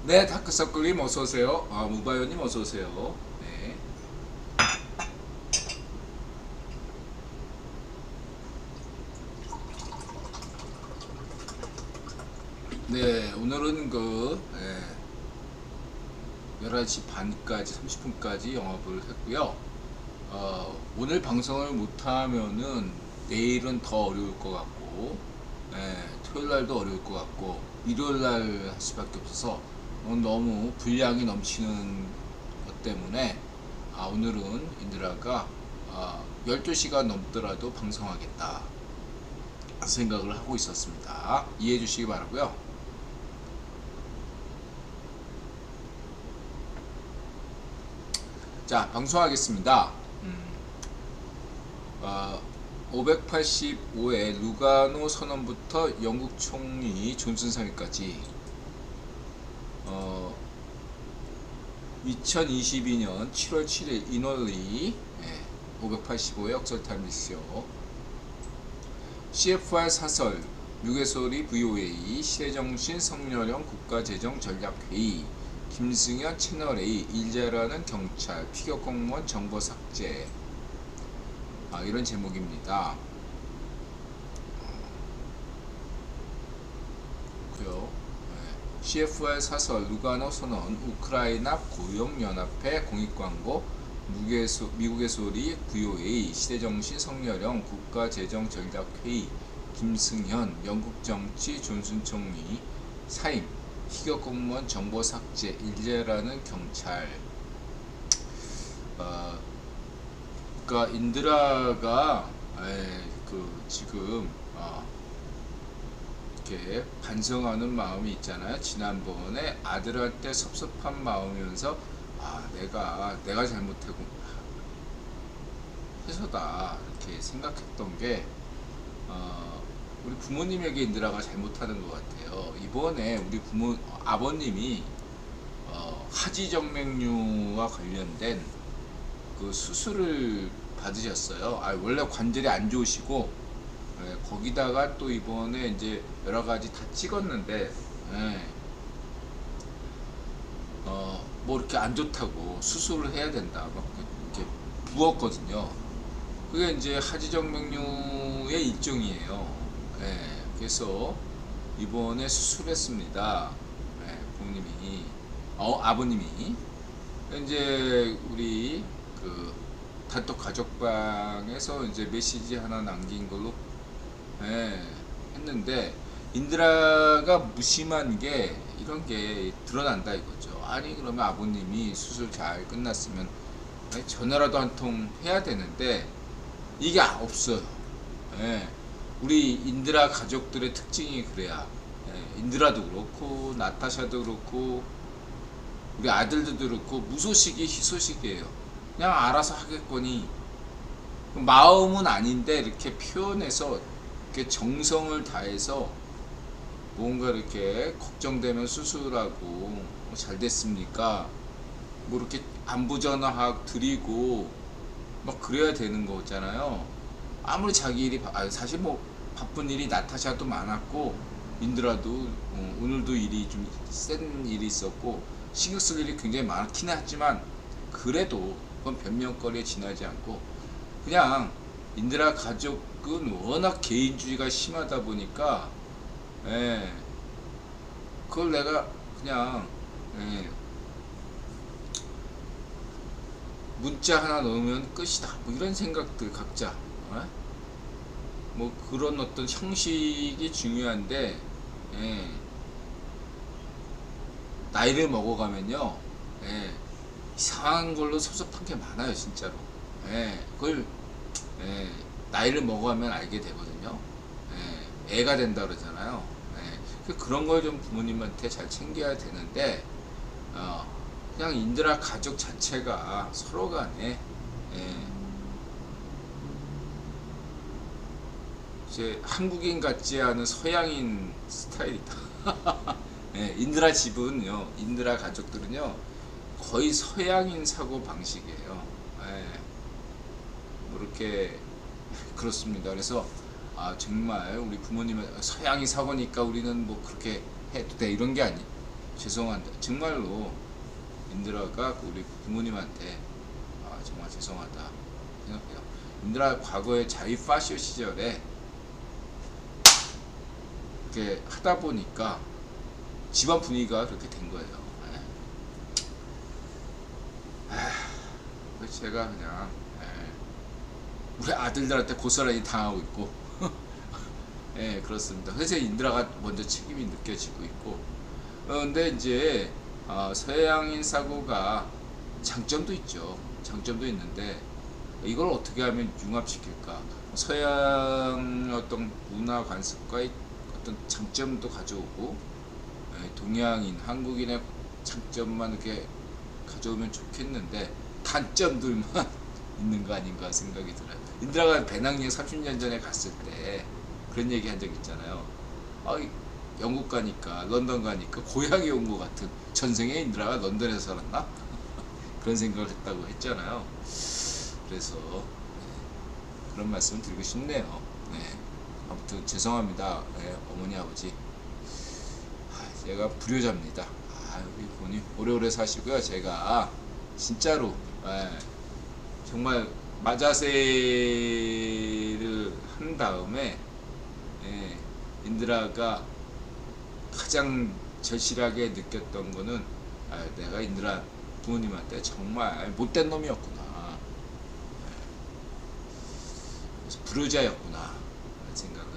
네, 다크서클님 어서오세요. 무바요님 어서오세요. 네. 네, 오늘은 11시 반까지, 30분까지 영업을 했고요. 오늘 방송을 못하면은 내일은 더 어려울 것 같고, 토요일 날도 어려울 것 같고, 일요일 날 할 수밖에 없어서 오늘 너무 분량이 넘치는 것 때문에 오늘은 인드라가 12시가 넘더라도 방송하겠다 생각을 하고 있었습니다. 이해해 주시기 바라고요. 자, 방송하겠습니다. 585회 루가노 선언부터 영국 총리 존슨 상해까지 2022년 7월 7일 인월리 585회 역설타임리스요. CFR 사설 유괴소리 VOA 시대정신 성렬형 국가재정전략회의 김승현 채널A 일자라는 경찰 피격공무원 정보 삭제 이런 제목입니다. 그요. CFR 사설 루가노 선언 우크라이나 고용연합회 공익광고 미국의 소리 VOA 시대정신 성렬형 국가재정전략회의 김승현 영국정치 존슨 총리 사임 피격공무원 정보 삭제 일제라는 경찰. 그러니까 인드라가 지금 이렇게 반성하는 마음이 있잖아요. 지난번에 아들한테 섭섭한 마음이면서 내가 잘못하고 해서다 이렇게 생각했던 게 우리 부모님에게 인드라가 잘못하는 것 같아요. 이번에 우리 아버님이 하지정맥류와 관련된 그 수술을 받으셨어요. 원래 관절이 안 좋으시고 거기다가 또 이번에 이제 여러 가지 다 찍었는데 뭐 이렇게 안 좋다고 수술을 해야 된다 막 이렇게 부었거든요. 그게 이제 하지정맥류의 일종이에요. 그래서 이번에 수술했습니다. 부모님이 아버님이 이제 우리 그 단톡 가족방에서 이제 메시지 하나 남긴 걸로 했는데 인드라가 무심한 게 이런 게 드러난다 이거죠. 아니 그러면 아버님이 수술 잘 끝났으면 전화라도 한 통 해야 되는데 이게 없어요. 우리 인드라 가족들의 특징이 그래야. 인드라도 그렇고 나타샤도 그렇고 우리 아들도 그렇고 무소식이 희소식이에요. 그냥 알아서 하겠거니 마음은 아닌데 이렇게 표현해서 이렇게 정성을 다해서 뭔가 이렇게 걱정되면 수술하고 잘 됐습니까? 뭐 이렇게 안부 전화 드리고 막 그래야 되는 거잖아요. 아무리 자기 일이 사실 뭐 바쁜 일이 나타샤도 많았고 인드라도 오늘도 일이 좀 센 일이 있었고 신경 쓸 일이 굉장히 많긴 했지만 그래도 그건 변명거리에 지나지 않고 그냥 인드라 가족은 워낙 개인주의가 심하다 보니까 그걸 내가 그냥 문자 하나 넣으면 끝이다 뭐 이런 생각들 각자 뭐 그런 어떤 형식이 중요한데 나이를 먹어가면요 이상한 걸로 섭섭한 게 많아요 진짜로. 그걸 나이를 먹어가면 알게 되거든요. 애가 된다 그러잖아요. 그런 걸 좀 부모님한테 잘 챙겨야 되는데 그냥 인드라 가족 자체가 서로 간에 이제 한국인 같지 않은 서양인 스타일이다. 인드라 집은요, 인드라 가족들은요, 거의 서양인 사고 방식이에요. 뭐 이렇게 그렇습니다. 그래서 정말 우리 부모님은 서양이 사고니까 우리는 뭐 그렇게 해도 돼 이런 게 아니. 죄송한다. 정말로 인드라가 우리 부모님한테 정말 죄송하다 생각해요. 인드라 과거에 자위 파쇼 시절에 이렇게 하다 보니까 집안 분위기가 그렇게 된 거예요. 그래서 제가 그냥 우리 아들들한테 고스란히 당하고 있고 그렇습니다. 그래서 인드라가 먼저 책임이 느껴지고 있고 근데 이제 서양인 사고가 장점도 있죠. 장점도 있는데 이걸 어떻게 하면 융합시킬까? 서양 어떤 문화 관습과의 어떤 장점도 가져오고 동양인, 한국인의 장점만 이렇게 가져오면 좋겠는데 단점들만 있는 거 아닌가 생각이 들어요. 인드라가 배낭여행 30년 전에 갔을 때 그런 얘기 한 적 있잖아요. 영국 가니까 런던 가니까 고향에 온 것 같은, 전생에 인드라가 런던에서 살았나? 그런 생각을 했다고 했잖아요. 그래서 그런 말씀을 드리고 싶네요. 아무튼 죄송합니다. 어머니 아버지, 제가 불효자입니다. 우리 부모님 오래오래 사시고요. 제가 진짜로 정말 마자세를 한 다음에 인드라가 가장 절실하게 느꼈던 거는 내가 인드라 부모님한테 정말 못된 놈이었구나, 불효자였구나 라는 생각을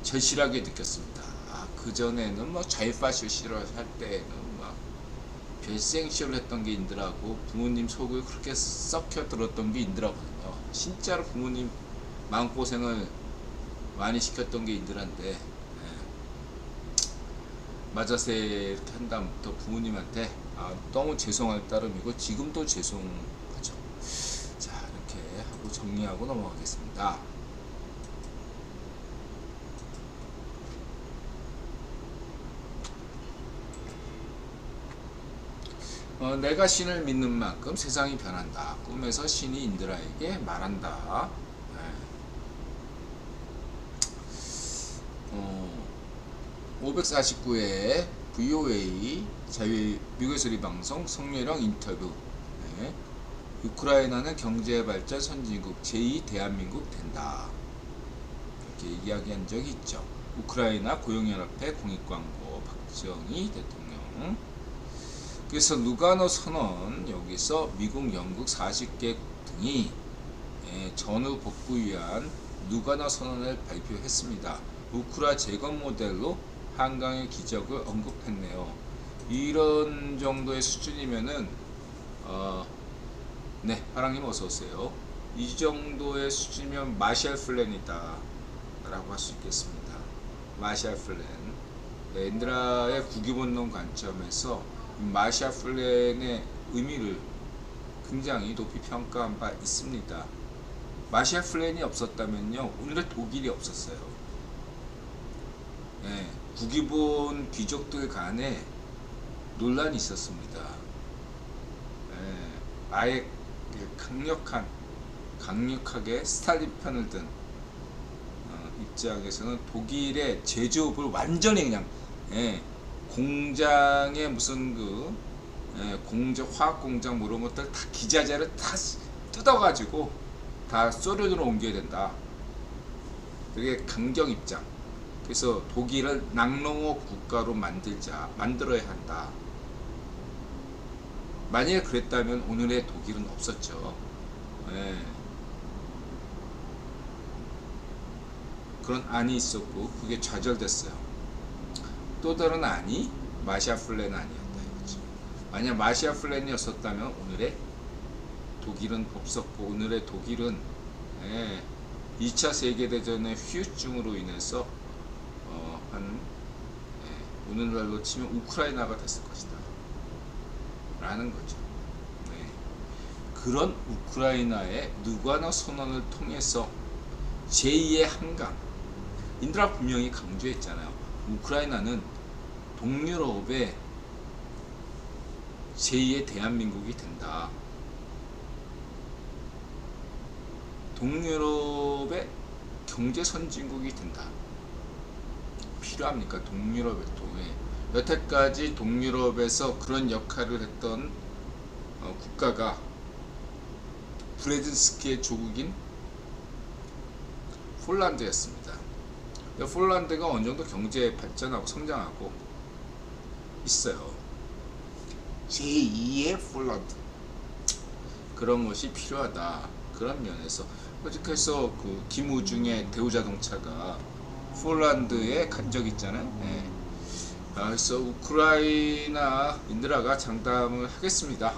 절실하게 느꼈습니다. 그전에는 뭐 자유파쇼 시절 할 때는 막 별생쇼를 했던 게 인드라고, 부모님 속을 그렇게 썩혀 들었던 게 인드라거든요. 진짜로 부모님 마음고생을 많이 시켰던 게 인드라인데 마자세 이렇게 한 다음부터 부모님한테 너무 죄송할 따름이고 지금도 죄송하죠. 자, 이렇게 하고 정리하고 넘어가겠습니다. 내가 신을 믿는 만큼 세상이 변한다. 꿈에서 신이 인드라에게 말한다. 549회 VOA 미국의 소리 방송 성렬형 인터뷰. 우크라이나는 경제발전 선진국 제2 대한민국 된다. 이렇게 이야기한 적이 있죠. 우크라이나 고용연합회 공익광고 박정희 대통령. 그래서 루가노 선언, 여기서 미국, 영국 40개 등이 전후 복구 위한 루가노 선언을 발표했습니다. 우크라 재건 모델로 한강의 기적을 언급했네요. 이런 정도의 수준이면은 파랑님 어서오세요. 이 정도의 수준이면 마샬 플랜이다 라고 할 수 있겠습니다. 마샬 플랜. 인드라의 국유본능 관점에서 마샬 플랜의 의미를 굉장히 높이 평가한 바 있습니다. 마샬 플랜이 없었다면요, 오늘의 독일이 없었어요. 국유본 귀족들 간에 논란이 있었습니다. 아예 강력하게 스탈린 편을 든 입장에서는 독일의 제조업을 완전히 그냥 공장에 무슨 화학 공장 뭐 이런 것들 다 기자재를 다 뜯어가지고 다 소련으로 옮겨야 된다. 되게 강경 입장. 그래서 독일을 낙농업 국가로 만들어야 한다. 만약에 그랬다면 오늘의 독일은 없었죠. 그런 안이 있었고 그게 좌절됐어요. 또 다른 안이 마샬 플랜 아니었다 이거죠. 만약 마샬 플랜이었었다면 오늘의 독일은 없었고, 오늘의 독일은 2차 세계대전의 후유증으로 인해서 오늘날로 치면 우크라이나가 됐을 것이다 라는 거죠. 그런 우크라이나의 루가노 선언을 통해서 제2의 한강, 인드라 분명히 강조했잖아요. 우크라이나는 동유럽의 제2의 대한민국이 된다. 동유럽의 경제 선진국이 된다. 필요합니까? 동유럽의 또 여태까지 동유럽에서 그런 역할을 했던 국가가 브레진스키의 조국인 폴란드였습니다. 폴란드가 어느 정도 경제 발전하고 성장하고 있어요. 제2의 폴란드, 그런 것이 필요하다. 그런 면에서 그래서 그 김우중의 대우자동차가 폴란드에 간 적 있잖아요. 네. 그래서 우크라이나 인드라가 장담을 하겠습니다.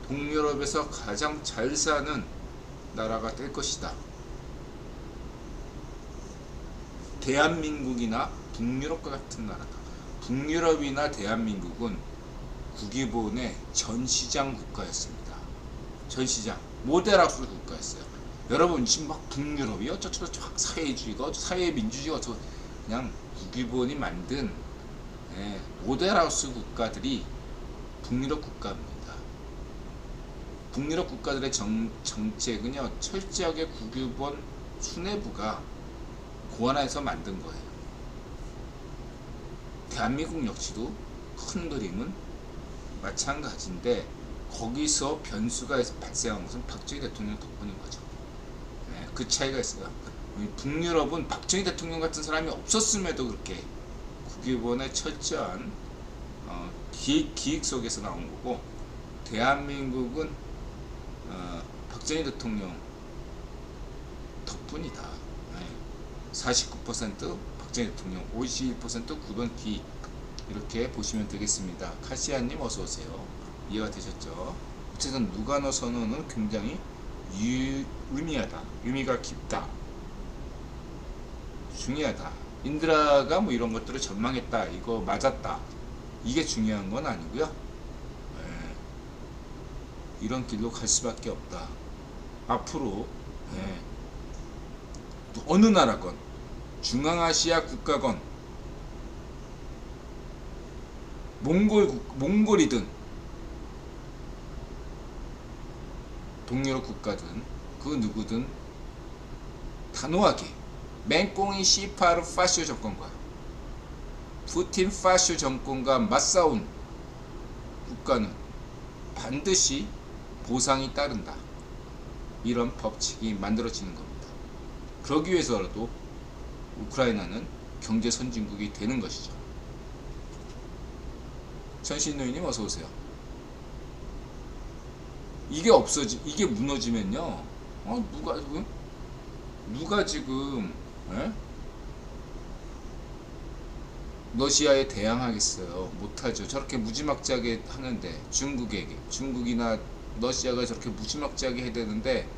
동유럽에서 가장 잘 사는 나라가 될 것이다. 대한민국이나 북유럽과 같은 나라다. 북유럽이나 대한민국은 국기본의 전시장 국가였습니다. 전시장, 모델학술 국가였어요. 여러분 지금 막 북유럽이 어쩌고저쩌고 사회주의가 사회민주주의가 어쩌고, 그냥 국기본이 만든 모델하우스 국가들이 북유럽 국가입니다. 북유럽 국가들의 정책은요, 철저하게 국유본 수뇌부가 고안해서 만든 거예요. 대한민국 역시도 큰 그림은 마찬가지인데, 거기서 변수가 발생한 것은 박정희 대통령 덕분인 거죠. 그 차이가 있어요. 북유럽은 박정희 대통령 같은 사람이 없었음에도 그렇게 국유본의 철저한 기획 속에서 나온 거고, 대한민국은 박정희 대통령 덕분이다. 49% 박정희 대통령, 51% 구본 기획, 이렇게 보시면 되겠습니다. 카시아님 어서오세요. 이해가 되셨죠? 어쨌든 누가노 선언은 굉장히 의미하다, 의미가 깊다, 중요하다. 인드라가 뭐 이런 것들을 전망했다, 이거 맞았다, 이게 중요한 건 아니고요. 이런 길로 갈 수밖에 없다. 앞으로 어느 나라건, 중앙아시아 국가건, 몽골이든 동유럽 국가든 그 누구든 단호하게 맹꽁이 시파르 파쇼 정권과 푸틴 파쇼 정권과 맞싸운 국가는 반드시 보상이 따른다. 이런 법칙이 만들어지는 겁니다. 그러기 위해서라도 우크라이나는 경제 선진국이 되는 것이죠. 전신노인님 어서오세요. 이게 무너지면요, 누가 지금 러시아에 대항하겠어요? 못하죠. 저렇게 무지막지하게 하는데, 중국이나 러시아가 저렇게 무지막지하게 해야 되는데,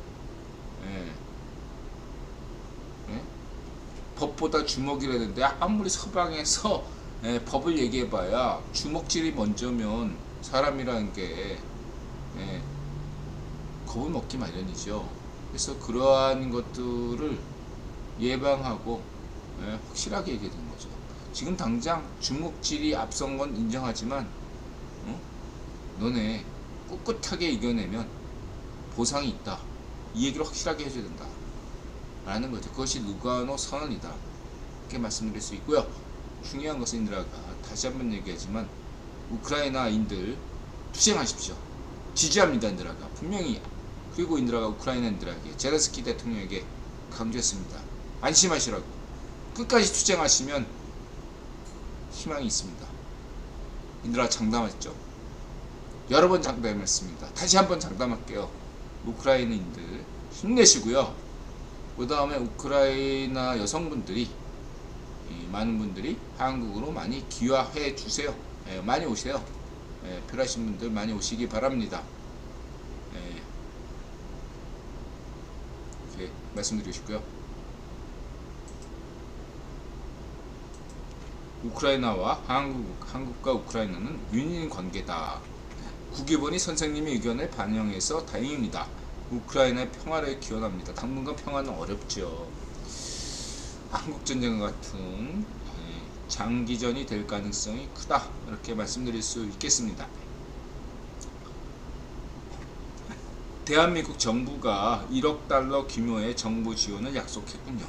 법보다 주먹이라는데, 아무리 서방에서 법을 얘기해봐야 주먹질이 먼저면 사람이라는 게 겁을 먹기 마련이죠. 그래서 그러한 것들을 예방하고 확실하게 얘기해 준 거죠. 지금 당장 주먹질이 앞선 건 인정하지만 너네 꿋꿋하게 이겨내면 보상이 있다, 이 얘기를 확실하게 해줘야 된다 라는 거죠. 그것이 루가노 선언이다, 이렇게 말씀드릴 수 있고요. 중요한 것은 인드라가, 다시 한번 얘기하지만 우크라이나인들 투쟁하십시오. 지지합니다. 인드라가 분명히. 그리고 인드라가 우크라이나인들에게, 제레스키 대통령에게 강조했습니다. 안심하시라고. 끝까지 투쟁하시면 희망이 있습니다. 인드라 장담했죠. 여러 번 장담했습니다. 다시 한번 장담할게요. 우크라이나인들 힘내시고요. 그 다음에 우크라이나 여성분들이, 많은 분들이 한국으로 많이 귀화해 주세요. 많이 오세요. 필요하신 분들 많이 오시기 바랍니다. 이렇게 말씀드리고 싶고요. 우크라이나와 한국과 우크라이나는 윈윈 관계다. 국기본이 선생님의 의견을 반영해서 다행입니다. 우크라이나의 평화를 기원합니다. 당분간 평화는 어렵죠. 한국전쟁 같은 장기전이 될 가능성이 크다, 이렇게 말씀드릴 수 있겠습니다. 대한민국 정부가 1억 달러 규모의 정부 지원을 약속했군요.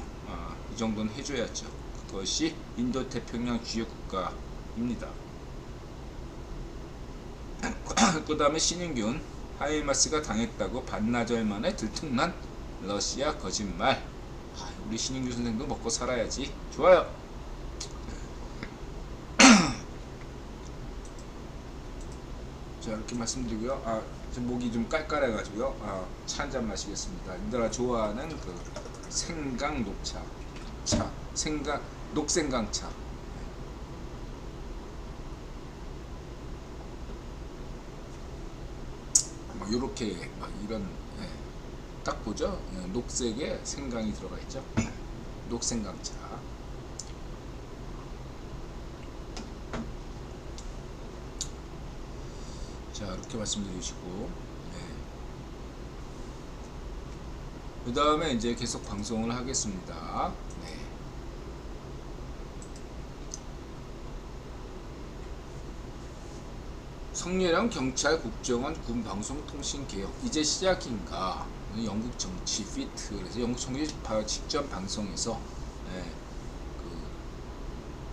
이 정도는 해줘야죠. 그것이 인도태평양 주요 국가입니다. 그 다음에 신인균, 하이마스가 당했다고 반나절 만에 들통난 러시아 거짓말. 우리 신인균 선생도 먹고 살아야지. 좋아요. 자, 이렇게 말씀드리고요. 지금 목이 좀 깔깔해가지고요. 차 한잔 마시겠습니다. 님들아 좋아하는 그 생강 녹차, 녹생강차. 요렇게 이런, 딱 보죠. 녹색에 생강이 들어가 있죠. 녹생강차. 자, 이렇게 말씀드리시고, 그 다음에 이제 계속 방송을 하겠습니다. 성렬형 경찰 국정원 군 방송통신 개혁 이제 시작인가? 영국 정치 피트. 그래서 영국 정치 직전 방송에서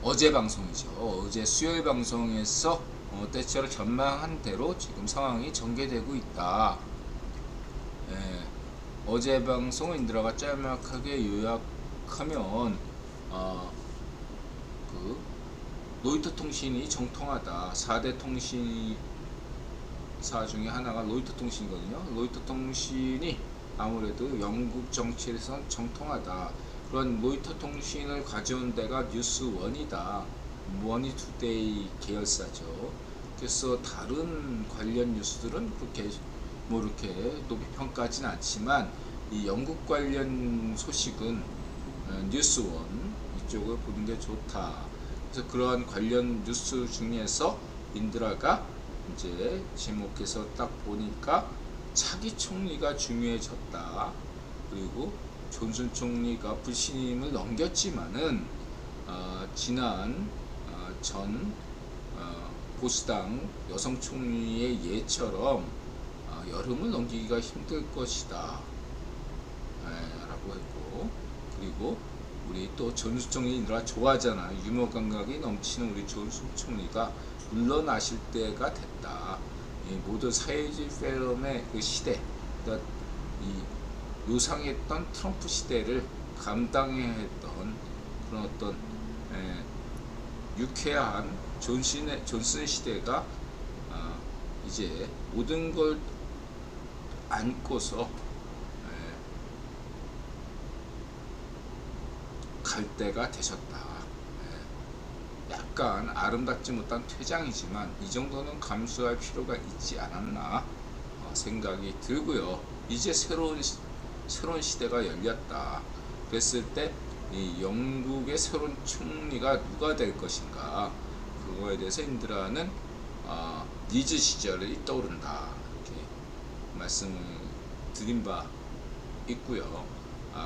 어제 방송이죠. 어제 수요일 방송에서 때처럼 전망한 대로 지금 상황이 전개되고 있다. 어제 방송을 인들어가 짤막하게 요약하면 로이터 통신이 정통하다. 4대 통신사 중에 하나가 로이터 통신이거든요. 로이터 통신이 아무래도 영국 정치에선 정통하다. 그런 로이터 통신을 가져온 데가 뉴스원이다. 머니투데이 계열사죠. 그래서 다른 관련 뉴스들은 그렇게 이렇게 높이 평가하진 않지만 이 영국 관련 소식은 뉴스원 이쪽을 보는 게 좋다. 그래서 그러한 관련 뉴스 중에서 인드라가 이제 제목에서 딱 보니까 차기 총리가 중요해졌다. 그리고 존슨 총리가 불신임을 넘겼지만은 지난 전 보수당 여성 총리의 예처럼 여름을 넘기기가 힘들 것이다. 라고 했고, 그리고 우리 또 존슨 총리가 좋아하잖아. 유머 감각이 넘치는 우리 존슨 총리가 물러나실 때가 됐다. 모든 사회주의 필름의 그 시대, 그러니까 이 요상했던 트럼프 시대를 감당해야 했던 그런 어떤 유쾌한 존슨 시대가 이제 모든 걸 안고서 갈 때가 되셨다. 약간 아름답지 못한 퇴장이지만 이 정도는 감수할 필요가 있지 않았나 생각이 들고요. 이제 새로운 시대가 열렸다. 그랬을 때 이 영국의 새로운 총리가 누가 될 것인가, 그거에 대해서 인드라는 니즈 시절이 떠오른다. 이렇게 말씀을 드린 바 있고요.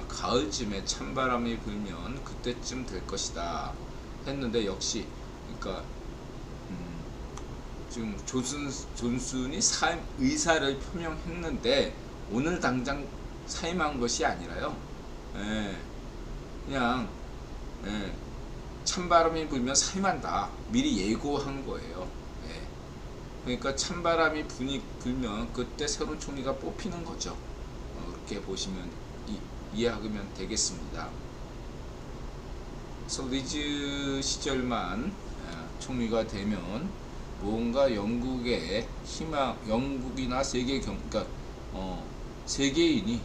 가을쯤에 찬바람이 불면 그때쯤 될 것이다 했는데, 역시 그러니까 지금 존슨이 사임 의사를 표명했는데 오늘 당장 사임한 것이 아니라요. 그냥 찬바람이 불면 사임한다. 미리 예고한 거예요. 그러니까 찬바람이 불면 그때 새로운 총리가 뽑히는 거죠. 그렇게 보시면 이해하면 되겠습니다. 그래서 리즈 시절만 총리가 되면 뭔가 영국의 희망, 영국이나 그러니까 세계인이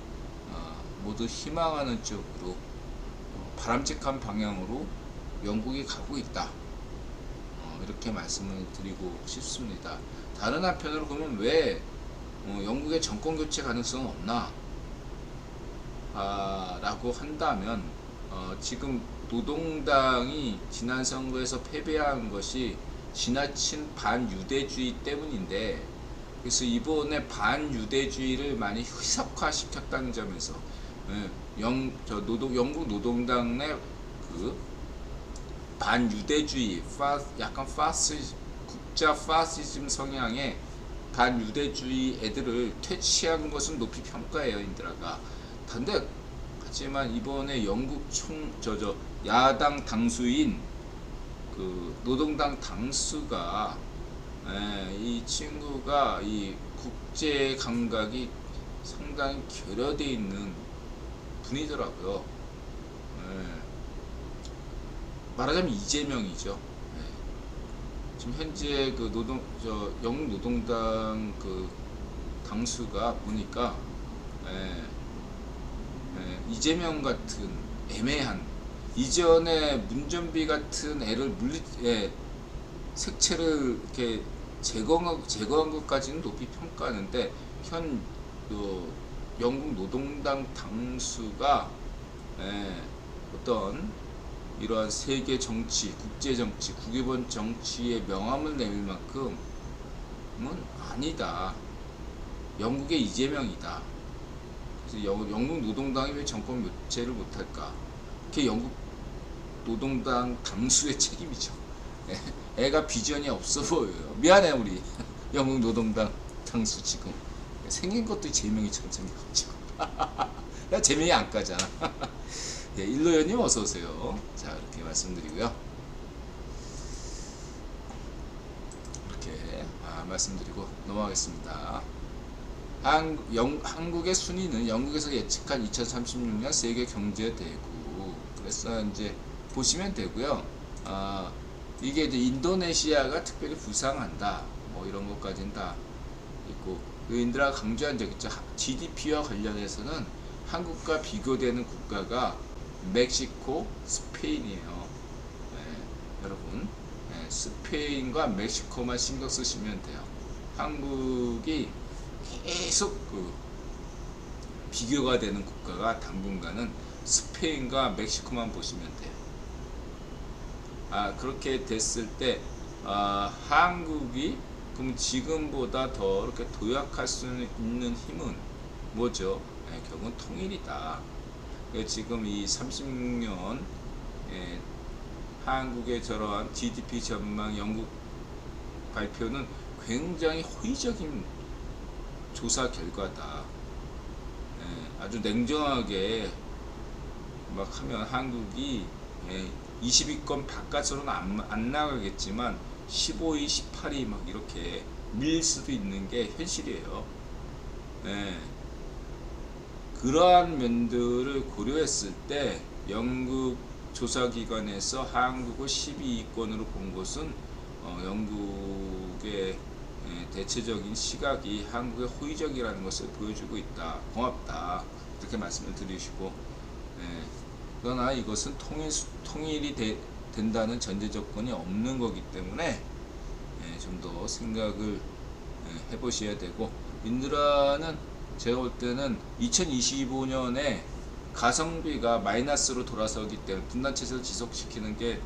모두 희망하는 쪽으로 바람직한 방향으로 영국이 가고 있다. 이렇게 말씀을 드리고 싶습니다. 다른 한편으로 보면 왜 영국의 정권 교체 가능성은 없나? 라고 한다면 지금 노동당이 지난 선거에서 패배한 것이 지나친 반유대주의 때문인데, 그래서 이번에 반유대주의를 많이 희석화시켰다는 점에서 영국 노동당 내 그 반유대주의, 약간 국자 파시즘 성향의 반유대주의 애들을 퇴치한 것은 높이 평가해요, 인드라가. 근데 하지만 이번에 영국 야당 당수인 그 노동당 당수가 이 친구가 이 국제 감각이 상당히 결여되어 있는 분이더라고요. 예, 말하자면 이재명이죠. 예. 지금 현재 그 영국 노동당 그 당수가 보니까 예, 이재명 같은 애매한 이전에 문전비 같은 애를 색채를 이렇게 제거한 것까지는 높이 평가하는데 현 영국 노동당 당수가 어떤 이러한 세계 정치, 국제 정치, 국위본 정치에 명함을 내밀 만큼은 아니다. 영국의 이재명이다. 그래서 영국 노동당이 왜 정권 교체를 못할까? 그게 영국 노동당 당수의 책임이죠. 애가 비전이 없어 보여요. 미안해 우리 영국 노동당 당수 지금 생긴 것도 제명이처럼 생겨가지고 나 제명이 안 까잖아. 예, 일로연님 어서 오세요. 자 이렇게 말씀드리고요. 이렇게 말씀드리고 넘어가겠습니다. 한국의 순위는 영국에서 예측한 2036년 세계 경제 대국. 그래서 이제 보시면 되고요. 이게 이제 인도네시아가 특별히 부상한다. 뭐 이런 것까지는 다 있고, 인드라가 강조한 적 있죠. GDP와 관련해서는 한국과 비교되는 국가가 멕시코, 스페인이에요. 여러분, 스페인과 멕시코만 신경 쓰시면 돼요. 한국이 계속 비교가 되는 국가가 당분간은 스페인과 멕시코만 보시면 돼요. 그렇게 됐을 때 한국이 그럼 지금보다 더 이렇게 도약할 수 있는 힘은 뭐죠? 결국은 통일이다. 지금 이 36년 한국의 저러한 GDP 전망 영국 발표는 굉장히 호의적인 조사 결과다. 아주 냉정하게 막 하면 한국이 20위권 바깥으로는 안 나가겠지만 15위, 18위 막 이렇게 밀릴 수도 있는 게 현실이에요. 그러한 면들을 고려했을 때 영국 조사기관에서 한국을 12위권으로 본 것은 영국의 대체적인 시각이 한국의 호의적이라는 것을 보여주고 있다. 고맙다. 이렇게 말씀을 드리시고, 그러나 이것은 통일이 된다는 전제 조건이 없는 거기 때문에 좀 더 생각을 해보셔야 되고, 인드라는 제가 볼 때는 2025년에 가성비가 마이너스로 돌아서기 때문에 분단체제를 지속시키는 게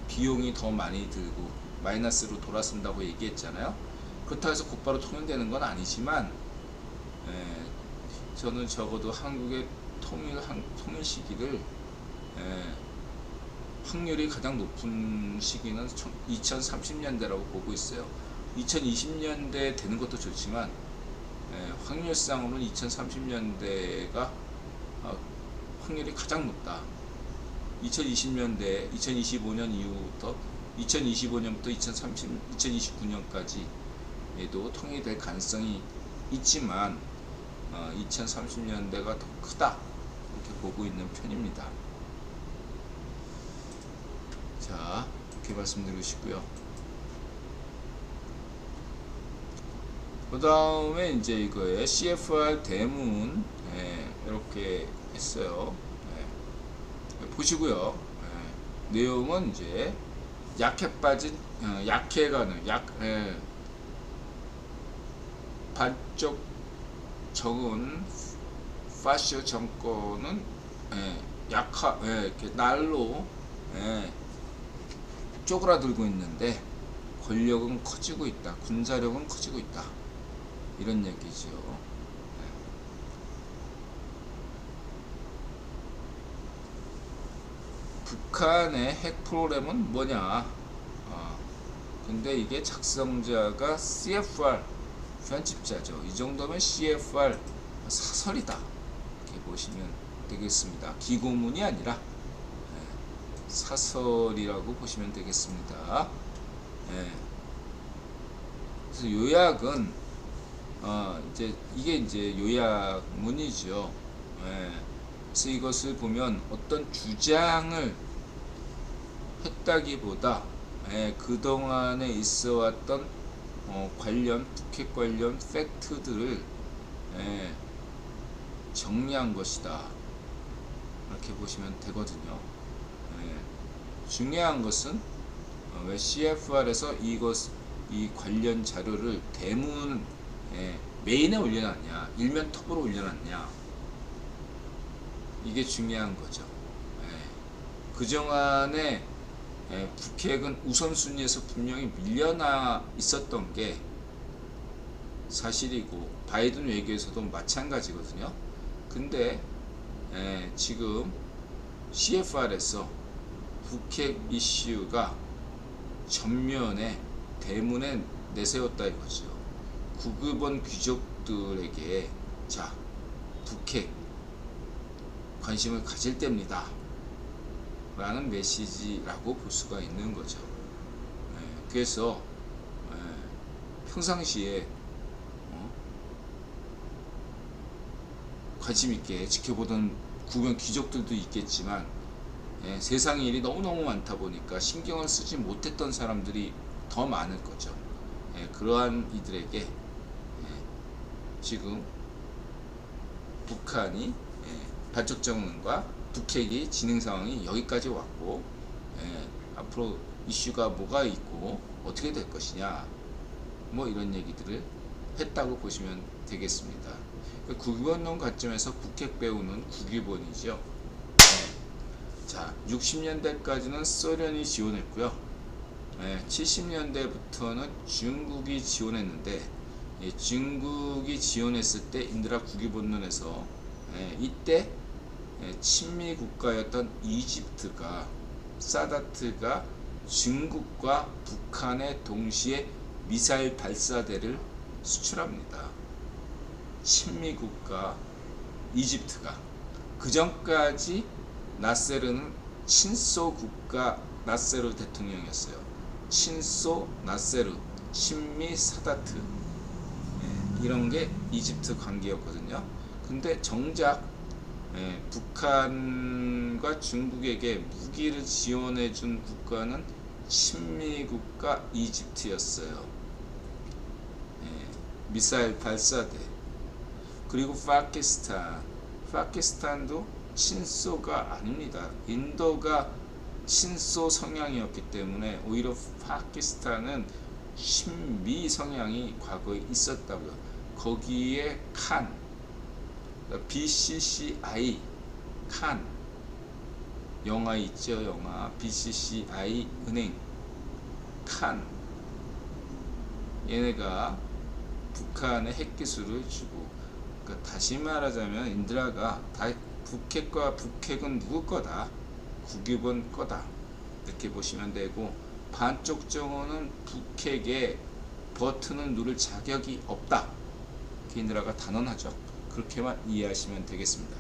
비용이 더 많이 들고 마이너스로 돌아선다고 얘기했잖아요. 그렇다고 해서 곧바로 통일되는 건 아니지만 저는 적어도 한국의 통일 시기를 확률이 가장 높은 시기는 2030년대라고 보고 있어요. 2020년대 되는 것도 좋지만 확률상으로는 2030년대가 확률이 가장 높다. 2020년대, 2025년 이후부터 2025년부터 2029년까지에도 통일될 가능성이 있지만 2030년대가 더 크다 이렇게 보고 있는 편입니다. 자, 이렇게 말씀드리고 싶고요. 그 다음에 이제 이거에 CFR 대문 이렇게 했어요. 보시고요. 내용은 이제 약해 빠진 약해가는 반쪽 적은 파시오 정권은 이렇게 날로 쪼그라들고 있는데 권력은 커지고 있다. 군사력은 커지고 있다. 이런 얘기죠. 북한의 핵 프로그램은 뭐냐? 근데 이게 작성자가 CFR 편집자죠. 이 정도면 CFR 사설이다. 이렇게 보시면 되겠습니다. 기고문이 아니라 사설이라고 보시면 되겠습니다. 예. 그래서 요약은 이제 이게 이제 요약문이죠. 예. 그래서 이것을 보면 어떤 주장을 했다기보다 그동안에 있어 왔던 관련 북핵 관련 팩트들을 정리한 것이다, 이렇게 보시면 되거든요. 중요한 것은 왜 CFR에서 이 관련 자료를 대문 메인에 올려놨냐, 일면 톱으로 올려놨냐, 이게 중요한 거죠. 그동안에 북핵은 우선순위에서 분명히 밀려나 있었던 게 사실이고, 바이든 외교에서도 마찬가지거든요. 근데 지금 CFR에서 북핵 이슈가 전면에 대문에 내세웠다 이거죠. 구급원 귀족들에게 자, 북핵 관심을 가질 때입니다 라는 메시지라고 볼 수가 있는 거죠. 그래서 평상시에 관심 있게 지켜보던 구변 귀족들도 있겠지만 세상의 일이 너무너무 많다 보니까 신경을 쓰지 못했던 사람들이 더 많을 거죠. 그러한 이들에게 지금 북한이 발족정론과 북핵이 진행 상황이 여기까지 왔고, 앞으로 이슈가 뭐가 있고 어떻게 될 것이냐, 뭐 이런 얘기들을 했다고 보시면 되겠습니다. 국위원론 관점에서 북핵 배후는 국위원이죠. 자, 60년대까지는 소련이 지원했고요. 70년대부터는 중국이 지원했는데, 중국이 지원했을 때 인드라 국위본론에서 이때 친미 국가였던 이집트가, 사다트가 중국과 북한에 동시에 미사일 발사대를 수출합니다. 친미 국가 이집트가. 그 전까지 나세르는 친소 국가 나세르 대통령이었어요. 친소 나세르, 친미 사다트, 이런 게 이집트 관계였거든요. 근데 정작 북한과 중국에게 무기를 지원해준 국가는 친미 국가 이집트였어요. 미사일 발사대. 그리고 파키스탄도 친소가 아닙니다. 인도가 친소 성향이었기 때문에 오히려 파키스탄은 친미 성향이 과거에 있었다고요. 거기에 BCCI 칸 영화 있죠. 영화 BCCI 은행 칸, 얘네가 북한에 핵기술을 주고, 그러니까 다시 말하자면 인드라가 북핵과 북핵은 누구 거다, 국유본 거다, 이렇게 보시면 되고, 반쪽 정원은 북핵에 버튼을 누를 자격이 없다, 인드라가 단언하죠. 그렇게만 이해하시면 되겠습니다.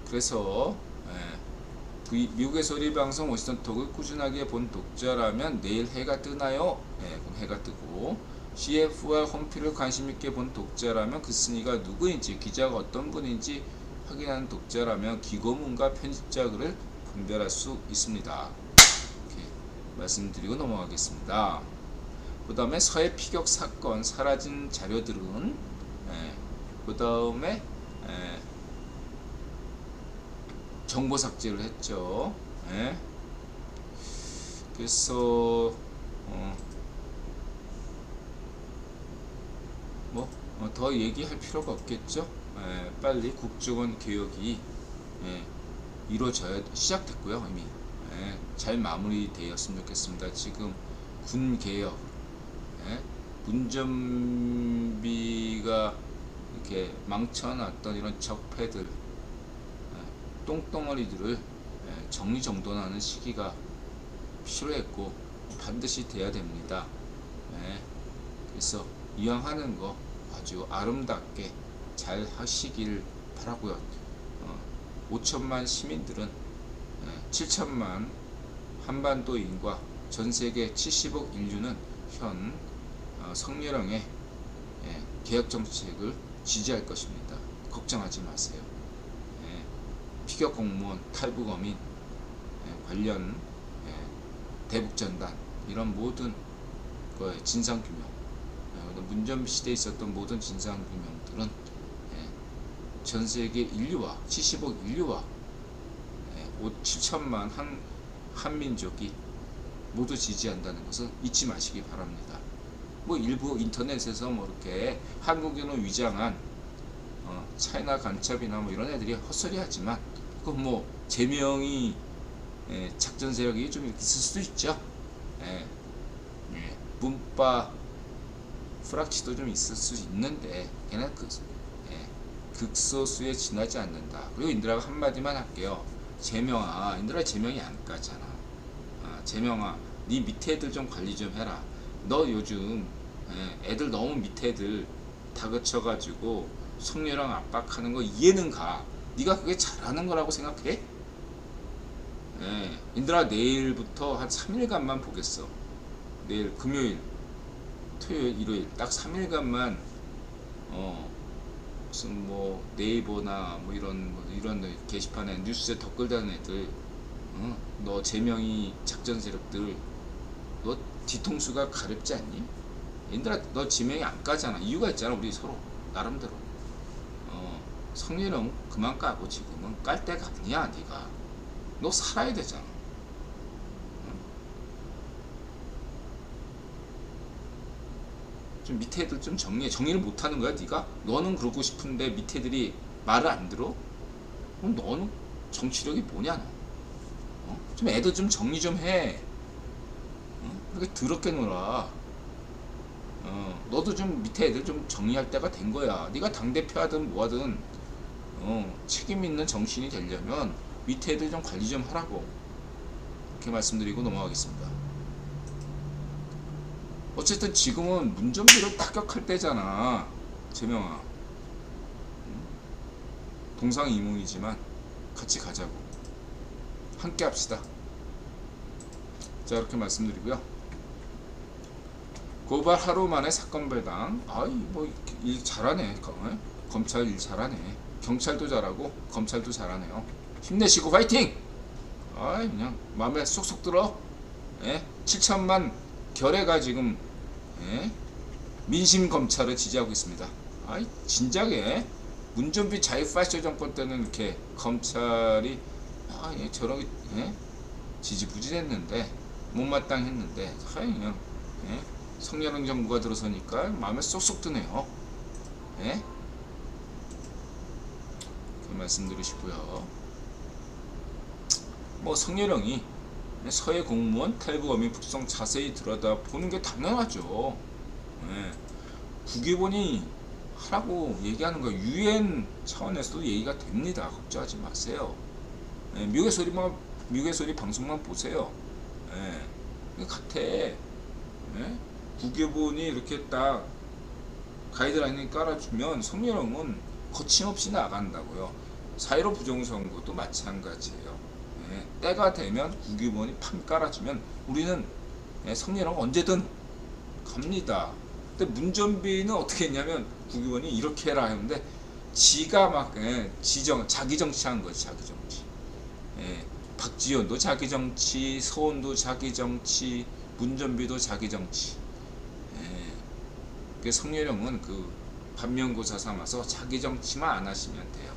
그래서 미국의 소리방송 워싱턴톡을 꾸준하게 본 독자라면 내일 해가 뜨나요? 그럼 해가 뜨고, CFR 홈피를 관심있게 본 독자라면 그 순위가 누구인지, 기자가 어떤 분인지 확인하는 독자라면 기고문과 편집자 글을 분별할 수 있습니다. 이렇게 말씀드리고 넘어가겠습니다. 그 다음에 서해 피격 사건 사라진 자료들은, 그 다음에 정보 삭제를 했죠. 그래서 더 얘기할 필요가 없겠죠. 빨리 국정원 개혁이 이루어져야, 시작됐고요. 이미 잘 마무리되었으면 좋겠습니다. 지금 군 개혁, 문전비가 이렇게 망쳐놨던 이런 적폐들, 똥덩어리들을 정리정돈하는 시기가 필요했고 반드시 돼야 됩니다. 그래서 이왕 하는 거 아주 아름답게 잘 하시길 바라고요. 5천만 시민들은 7천만 한반도인과 전세계 70억 인류는 현 성렬형의 개혁 정책을 지지할 것입니다. 걱정하지 마세요. 피격 공무원, 탈북어민 관련 대북전단 이런 모든 거의 진상규명, 문전비 시대에 있었던 모든 진상규명들은 전세계 인류와 70억 인류와 7천만 한민족이 모두 지지한다는 것을 잊지 마시기 바랍니다. 뭐 일부 인터넷에서 뭐 이렇게 한국인을 위장한 차이나 간첩이나 뭐 이런 애들이 헛소리하지만 그건 뭐 제명이 작전 세력이 좀 있을 수도 있죠. 문파 프락치도 좀 있을 수 있는데 걔는 극소수에 지나지 않는다. 그리고 인드라가 한마디만 할게요. 제명아, 인드라 제명이 안 까잖아. 제명아, 네 밑에 애들 좀 관리 좀 해라. 너 요즘 애들 너무 밑에 애들 다그쳐가지고 성렬형 압박하는 거 이해는 가. 네가 그게 잘하는 거라고 생각해? 인드라 내일부터 한 3일간만 보겠어. 내일 금요일, 토요일, 일요일 딱 3일간만 무슨 뭐 네이버나 뭐 이런 게시판에 뉴스에 댓글 다는 애들, 너 제명이 작전 세력들, 너 뒤통수가 가렵지 않니? 인드라 너 제명이 안 까잖아. 이유가 있잖아. 우리 서로 나름대로. 성렬형 그만 까고 지금은 깔 때가 아니야. 네가 너 살아야 되잖아. 좀 밑에 애들 좀 정리를 못하는 거야. 네가 너는 그러고 싶은데 밑에 애들이 말을 안 들어? 그럼 너는 정치력이 뭐냐 너? 좀 애들 좀 정리 좀 해. 그렇게 더럽게 놀아. 너도 좀 밑에 애들 좀 정리할 때가 된 거야. 네가 당대표 하든 뭐하든 책임 있는 정치인이 되려면 밑에 애들 좀 관리 좀 하라고. 이렇게 말씀드리고 넘어가겠습니다. 어쨌든 지금은 문전비를 타격할 때잖아. 제명아, 동상이몽이지만 같이 가자고. 함께 합시다. 자, 이렇게 말씀드리고요. 고발 하루 만에 사건 배당. 아이 뭐 일 잘하네. 검찰 일 잘하네. 경찰도 잘하고 검찰도 잘하네요. 힘내시고 화이팅! 아이 그냥 마음에 쏙쏙 들어. 7천만 결의가 지금 민심 검찰을 지지하고 있습니다. 아이 진작에 문전비 자유파시स्ट 정권 때는 이렇게 검찰이 저렇게 지지부진했는데 못마땅했는데 그냥 성렬형 정부가 들어서니까 마음에 쏙쏙 드네요. 그 말씀드리시고요. 뭐 성렬형이 서해 공무원 탈북어민 북송 자세히 들여다보는 게 당연하죠. 국회의원이 하라고 얘기하는 거 UN 차원에서도 얘기가 됩니다. 걱정하지 마세요. 미국의 소리 방송만 보세요. 같아. 국회의원이 이렇게 딱 가이드라인을 깔아주면 성렬형은 거침없이 나간다고요. 4.15 부정선거도 마찬가지예요. 때가 되면 국회의원이 판 깔아주면 우리는 성렬형 언제든 갑니다. 근데 문전비는 어떻게 했냐면 국회의원이 이렇게 해라 했는데 지가 막 자기 정치한 거지. 자기 정치. 박지원도 자기 정치, 서원도 자기 정치, 문전비도 자기 정치. 성렬형은 그 반면교사 삼아서 자기 정치만 안 하시면 돼요.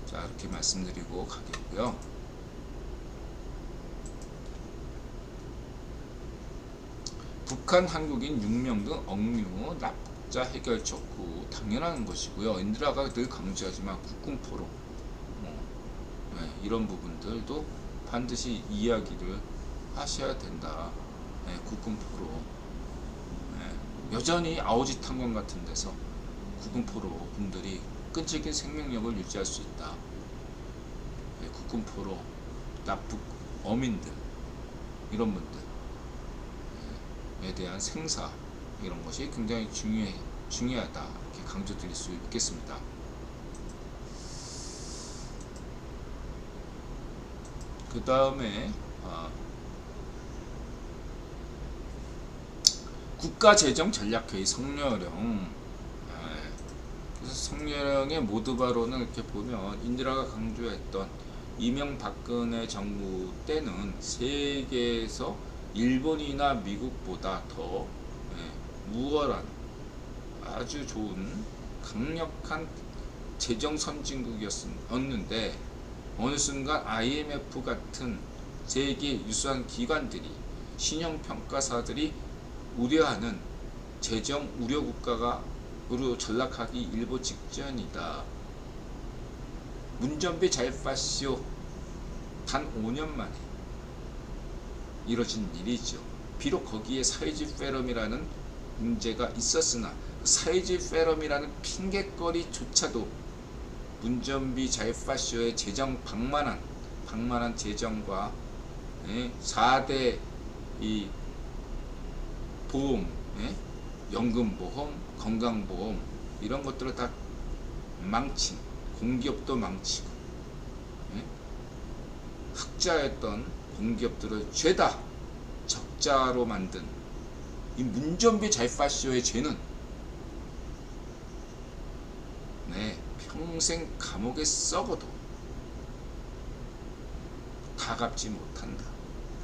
자, 이렇게 말씀드리고 가겠고요. 북한 한국인 6명 등 억류 납북자 해결 촉구 당연한 것이고요. 인드라가 늘 강조하지만 국군포로 이런 부분들도 반드시 이야기를 하셔야 된다. 국군포로 여전히 아오지 탄광 같은 데서 국군포로 분들이 끈질긴 생명력을 유지할 수 있다. 국군포로 납북 어민들 이런 분들에 대한 생사 이런 것이 굉장히 중요하다 이렇게 강조드릴 수 있겠습니다. 그 다음에 국가재정전략회의 성녀령. 그래서 성녀령의 모두 발언을 이렇게 보면 인디라가 강조했던 이명박근혜 정부 때는 세계에서 일본이나 미국보다 더 우월한 아주 좋은 강력한 재정 선진국이었는데 어느 순간 IMF 같은 세계 유수한 기관들이 신용평가사들이 우려하는 재정 우려 국가가으로 전락하기 일보 직전이다. 문전비 잘파쇼 단 5년 만에 이뤄진 일이죠. 비록 거기에 사회주의 페럼이라는 문제가 있었으나 사회주의 페럼이라는 핑계거리조차도 문전비 잘파쇼의 재정 방만한 재정과 4대 이 보험, 연금보험, 건강보험 이런 것들을 다 망친, 공기업도 망치고 흑자였던 공기업들을 죄다 적자로 만든 이 문전비 잘파쇼의 죄는 평생 감옥에 썩어도 다 갚지 못한다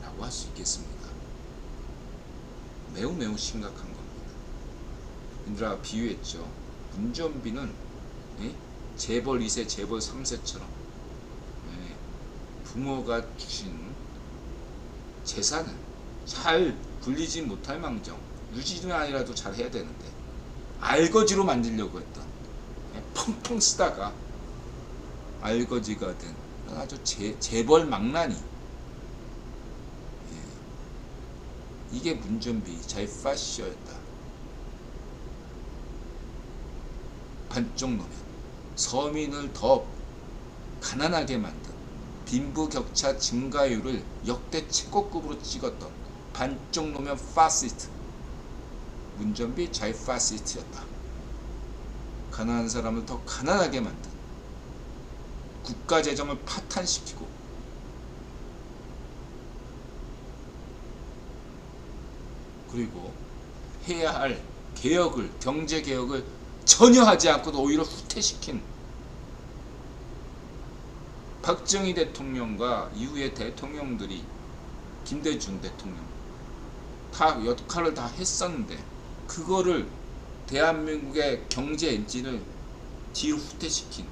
라고 할 수 있겠습니다. 매우 심각한 겁니다. 인드라가 비유했죠. 문전비는 재벌 2세 재벌 3세처럼 부모가 주신 재산을 잘 굴리지 못할 망정 유지는 아니라도 잘 해야 되는데 알거지로 만들려고 했던 펑펑 쓰다가 알거지가 된 아주 재벌 망나니 이게 문전비 잘파쇼였다. 반쪽 노면 서민을 더 가난하게 만든 빈부격차 증가율을 역대 최고급으로 찍었던 반쪽 노면 파시스트 문전비 잘파시스트였다. 가난한 사람을 더 가난하게 만든 국가재정을 파탄시키고 그리고 해야 할 개혁을 경제개혁을 전혀 하지 않고도 오히려 후퇴시킨 박정희 대통령과 이후의 대통령들이 김대중 대통령 다 역할을 다 했었는데 그거를 대한민국의 경제 엔진을 뒤로 후퇴시킨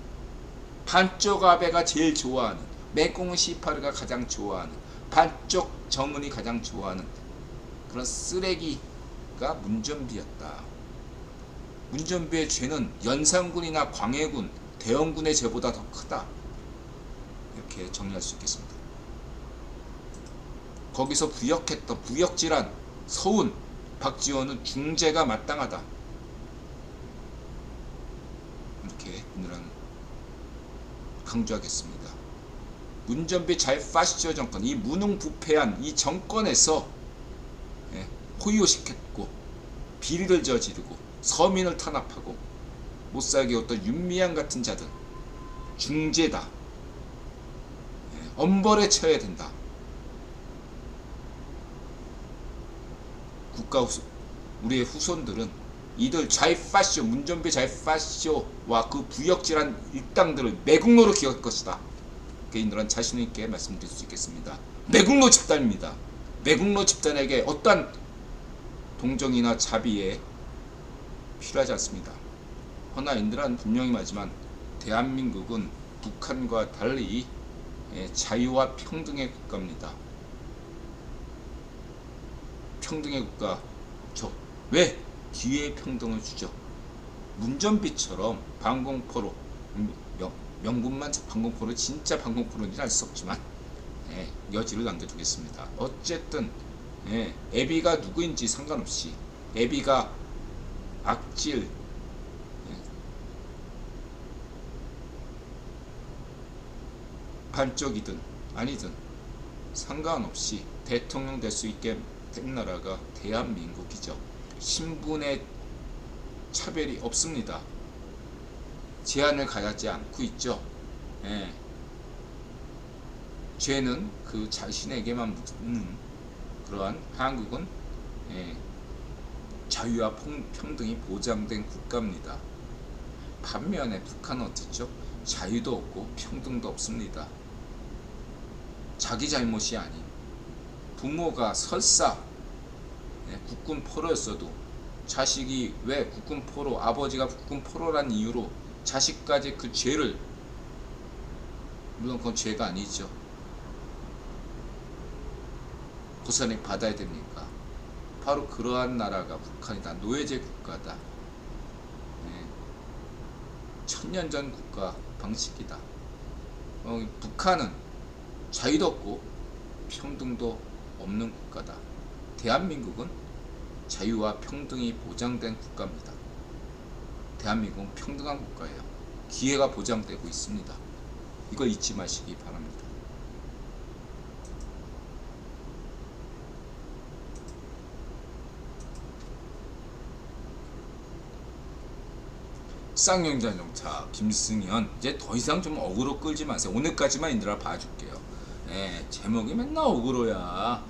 반쪽 아베가 제일 좋아하는 메콩 시파르가 가장 좋아하는 반쪽 정은이 가장 좋아하는 그런 쓰레기가 문전비였다. 문전비의 죄는 연산군이나 광해군, 대원군의 죄보다 더 크다. 이렇게 정리할 수 있겠습니다. 거기서 부역했던 부역질한 서운, 박지원은 중재가 마땅하다. 이렇게 오늘은 강조하겠습니다. 문전비 잘파시쇼 정권, 이 무능부패한 이 정권에서 호요시켰고 비리를 저지르고 서민을 탄압하고 못살게 어떤 윤미향 같은 자들 중재다. 엄벌에 처해야 된다. 우리의 후손들은 이들 잘파쇼 문전비 잘파쇼와 그 부역질한 일당들을 매국노로 기억할 것이다. 개인들은 자신 있게 말씀드릴 수 있겠습니다. 매국노 집단입니다. 매국노 집단에게 어떠한 동정이나 자비에 필요하지 않습니다. 허나 인들은 분명히 말하지만 대한민국은 북한과 달리 자유와 평등의 국가입니다. 평등의 국가죠. 왜? 기회의 평등을 주죠. 문전비처럼 방공포로 명분만 방공포로 진짜 방공포로는 알 수 없지만 여지를 남겨두겠습니다. 어쨌든 애비가 누구인지 상관없이 애비가 악질 반쪽이든 아니든 상관없이 대통령 될 수 있게 된 나라가 대한민국이죠. 신분의 차별이 없습니다. 제한을 가하지 않고 있죠. 죄는 그 자신에게만 묻는 그러한 한국은 예, 자유와 평등이 보장된 국가입니다. 반면에 북한은 어떻죠? 자유도 없고 평등도 없습니다. 자기 잘못이 아닌 부모가 설사 국군 포로였어도 자식이 왜 국군 포로, 아버지가 국군 포로란 이유로 자식까지 그 죄를, 물론 그건 죄가 아니죠, 고스란히 받아야 됩니까? 바로 그러한 나라가 북한이다. 노예제 국가다. 천년전 국가 방식이다. 북한은 자유도 없고 평등도 없는 국가다. 대한민국은 자유와 평등이 보장된 국가입니다. 대한민국은 평등한 국가예요. 기회가 보장되고 있습니다. 이거 잊지 마시기 바랍니다. 쌍용자동차 김승현, 이제 더 이상 좀 어그로 끌지 마세요. 오늘까지만 인들아 봐줄게요. 제목이 맨날 어그로야.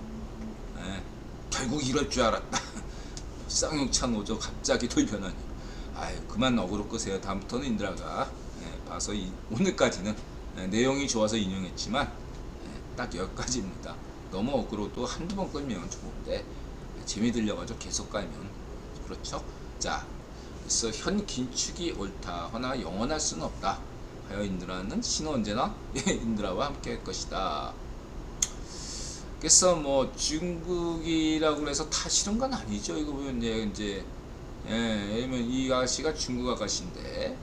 결국 이럴 줄 알았다. 쌍용차 노조 갑자기 돌변하니. 아유, 그만 어그로 끄세요. 다음부터는 인들아가 봐서 오늘까지는 내용이 좋아서 인용했지만 딱 여기까지입니다. 너무 어그로도 한두 번 끌면 좋은데 재미 들려가지고 계속 깔면 그렇죠. 자, 그래서 현 긴축이 옳다. 허나 영원할 수는 없다. 하여 인드라는 신은 언제나 인드라와 함께 할 것이다. 그래서 뭐 중국이라고 해서 다 싫은 건 아니죠. 이거 보면 이제 왜냐면 이 아가씨가 중국 아가씨인데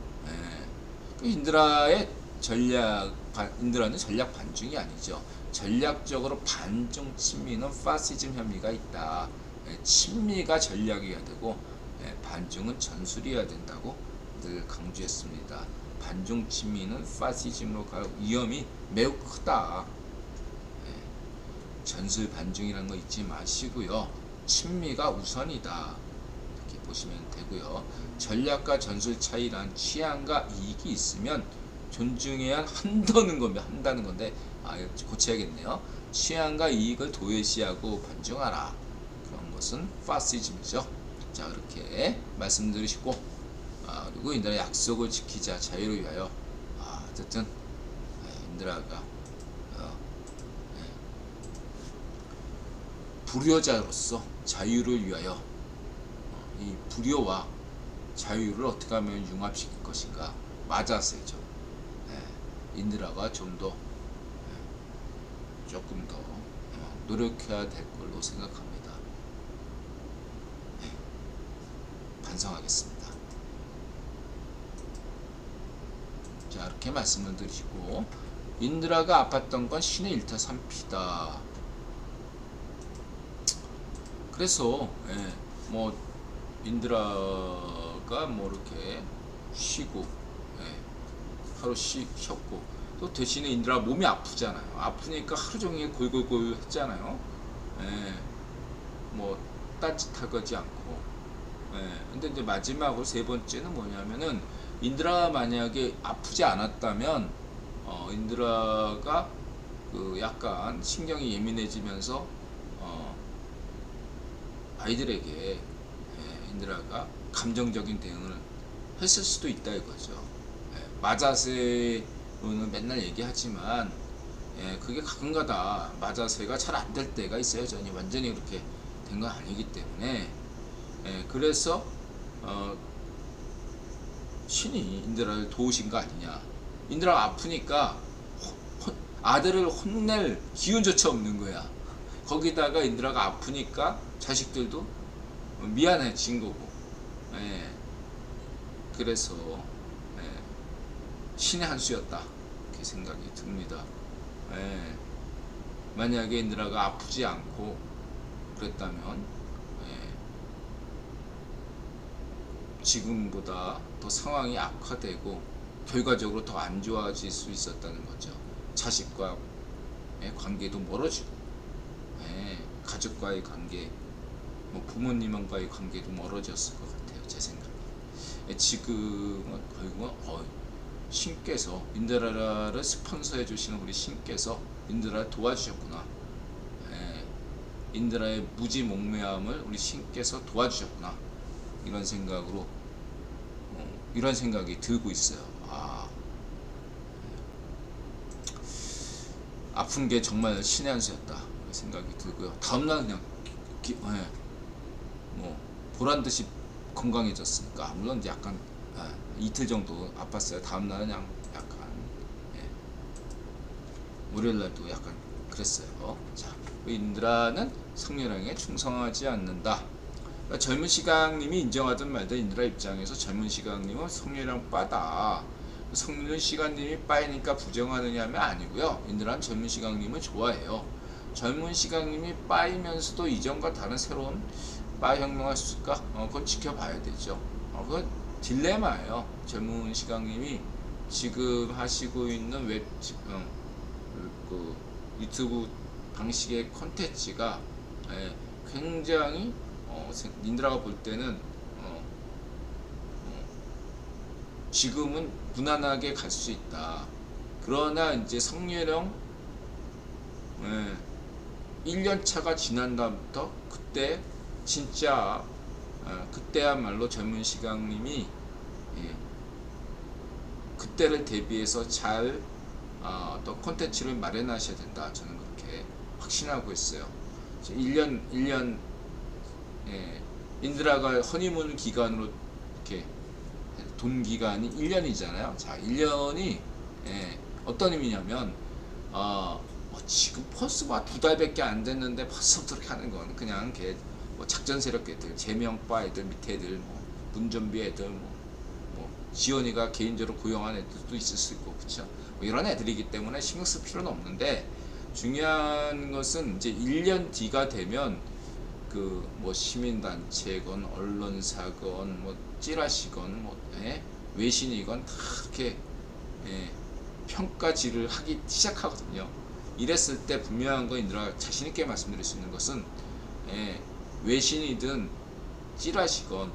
인드라의 인드라는 전략 반중이 아니죠. 전략적으로 반중 친미는 파시즘 혐의가 있다. 친미가 전략이어야 되고 반중은 전술이어야 된다고 늘 강조했습니다. 반중 친미는 파시즘으로 갈 위험이 매우 크다. 전술 반중이라는 거 잊지 마시고요. 친미가 우선이다. 이렇게 보시면 되고요. 전략과 전술 차이란 취향과 이익이 있으면 존중해야 한다는 건데 고쳐야겠네요. 취향과 이익을 도외시하고 반중하라. 그런 것은 파시즘이죠. 자, 그렇게 말씀드리시고 그리고 인드라 약속을 지키자. 자유를 위하여. 어쨌든 인드라가 불효자로서 자유를 위하여 이 불효와 자유를 어떻게 하면 융합시킬 것인가. 맞아서죠. 인드라가 좀 더 조금 더 노력해야 될 걸로 생각합니다. 반성하겠습니다. 자, 이렇게 말씀을 드리시고, 인드라가 아팠던 건 신의 1타 3피다. 그래서 뭐 인드라가 뭐 이렇게 쉬고 하루 쉬었고, 또 대신에 인드라 몸이 아프잖아요. 아프니까 하루 종일 골골골 했잖아요. 뭐 딴짓하지 않고. 근데 이제 마지막으로 세 번째는 뭐냐면은 인드라가 만약에 아프지 않았다면 인드라가 그 약간 신경이 예민해지면서 아이들에게 인드라가 감정적인 대응을 했을 수도 있다 이거죠. 마자세로는 맨날 얘기하지만 그게 가끔가다 마자세가 잘 안 될 때가 있어요. 전이 완전히 그렇게 된 건 아니기 때문에 그래서 신이 인드라를 도우신 거 아니냐. 인드라가 아프니까 아들을 혼낼 기운조차 없는 거야. 거기다가 인드라가 아프니까 자식들도 미안해진 거고. 그래서 신의 한 수였다 이렇게 생각이 듭니다. 만약에 인드라가 아프지 않고 그랬다면 지금보다 더 상황이 악화되고 결과적으로 더 안 좋아질 수 있었다는 거죠. 자식과 관계도 멀어지고 가족과의 관계, 뭐 부모님과의 관계도 멀어졌을 것 같아요. 제 생각에. 지금은 결국은 신께서 인드라를 스폰서해 주시는 우리 신께서 인드라를 도와주셨구나. 예, 인드라의 무지몽매함을 우리 신께서 도와주셨구나. 이런 생각으로 이런 생각이 들고 있어요. 아픈 게 정말 신의 한 수였다 생각이 들고요. 다음날 그냥 뭐 보란 듯이 건강해졌으니까, 물론 이제 약간 이틀 정도 아팠어요. 다음날은 그냥 약간 월요일날도 약간 그랬어요. 자, 인드라는 성녀랑에 충성하지 않는다. 그러니까 젊은 시강님이 인정하든 말든 인드라 입장에서 젊은 시강님은 성녀랑 빠다. 성년 시간님이 빠이니까 부정하느냐 하면 아니고요. 인드라는 젊은 시강님을 좋아해요. 젊은 시강님이 빠이면서도 이전과 다른 새로운 빠 혁명할 수 있을까? 그건 지켜봐야 되죠. 그건 딜레마예요. 젊은 시강님이 지금 하시고 있는 그 유튜브 방식의 콘텐츠가 굉장히 인드라가 볼 때는 지금은 무난하게 갈 수 있다. 그러나 이제 성례령 1년차가 지난 다음부터 그때 진짜 그때야말로 젊은 시강님이 그때를 대비해서 잘 또 콘텐츠를 마련하셔야 된다. 저는 그렇게 확신하고 있어요. 1년 인드라가 허니문 기간으로 이렇게 돈 기간이 1년이잖아요. 자, 1년이 어떤 의미냐면 지금 벌써 막 2달밖에 안 됐는데 벌써 그렇게 하는 건 그냥 뭐 작전 세력 애들, 제명바 애들, 밑에 애들, 뭐 문전비 애들, 뭐 지원이가 개인적으로 고용한 애들도 있을 수 있고, 그렇죠? 뭐 이런 애들이기 때문에 신경 쓸 필요는 없는데, 중요한 것은 이제 1년 뒤가 되면 그 뭐 시민단체건 언론사건 뭐 찌라시건 뭐 외신이건 다 이렇게 평가질을 하기 시작하거든요. 이랬을 때 분명한 거 인드라 자신 있게 말씀드릴 수 있는 것은 외신이든 찌라시건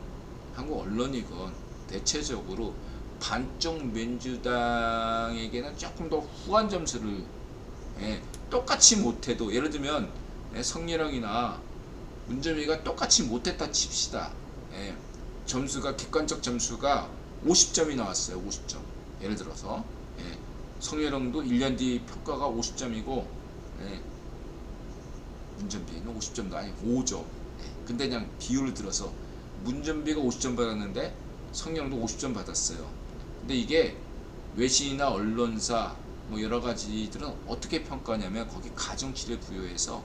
한국 언론이건 대체적으로 반쪽 민주당에게는 조금 더 후한 점수를 똑같이 못해도, 예를 들면 성렬형이나 문재민이가 똑같이 못했다 칩시다. 점수가 객관적 점수가 50점이 나왔어요. 50점. 예를 들어서 성렬형도 1년 뒤 평가가 50점이고 문전비는 50점도 아니고 5점. 근데 그냥 비율을 들어서 문전비가 50점 받았는데 성렬형도 50점 받았어요. 근데 이게 외신이나 언론사 뭐 여러 가지들은 어떻게 평가하냐면 거기 가중치를 부여해서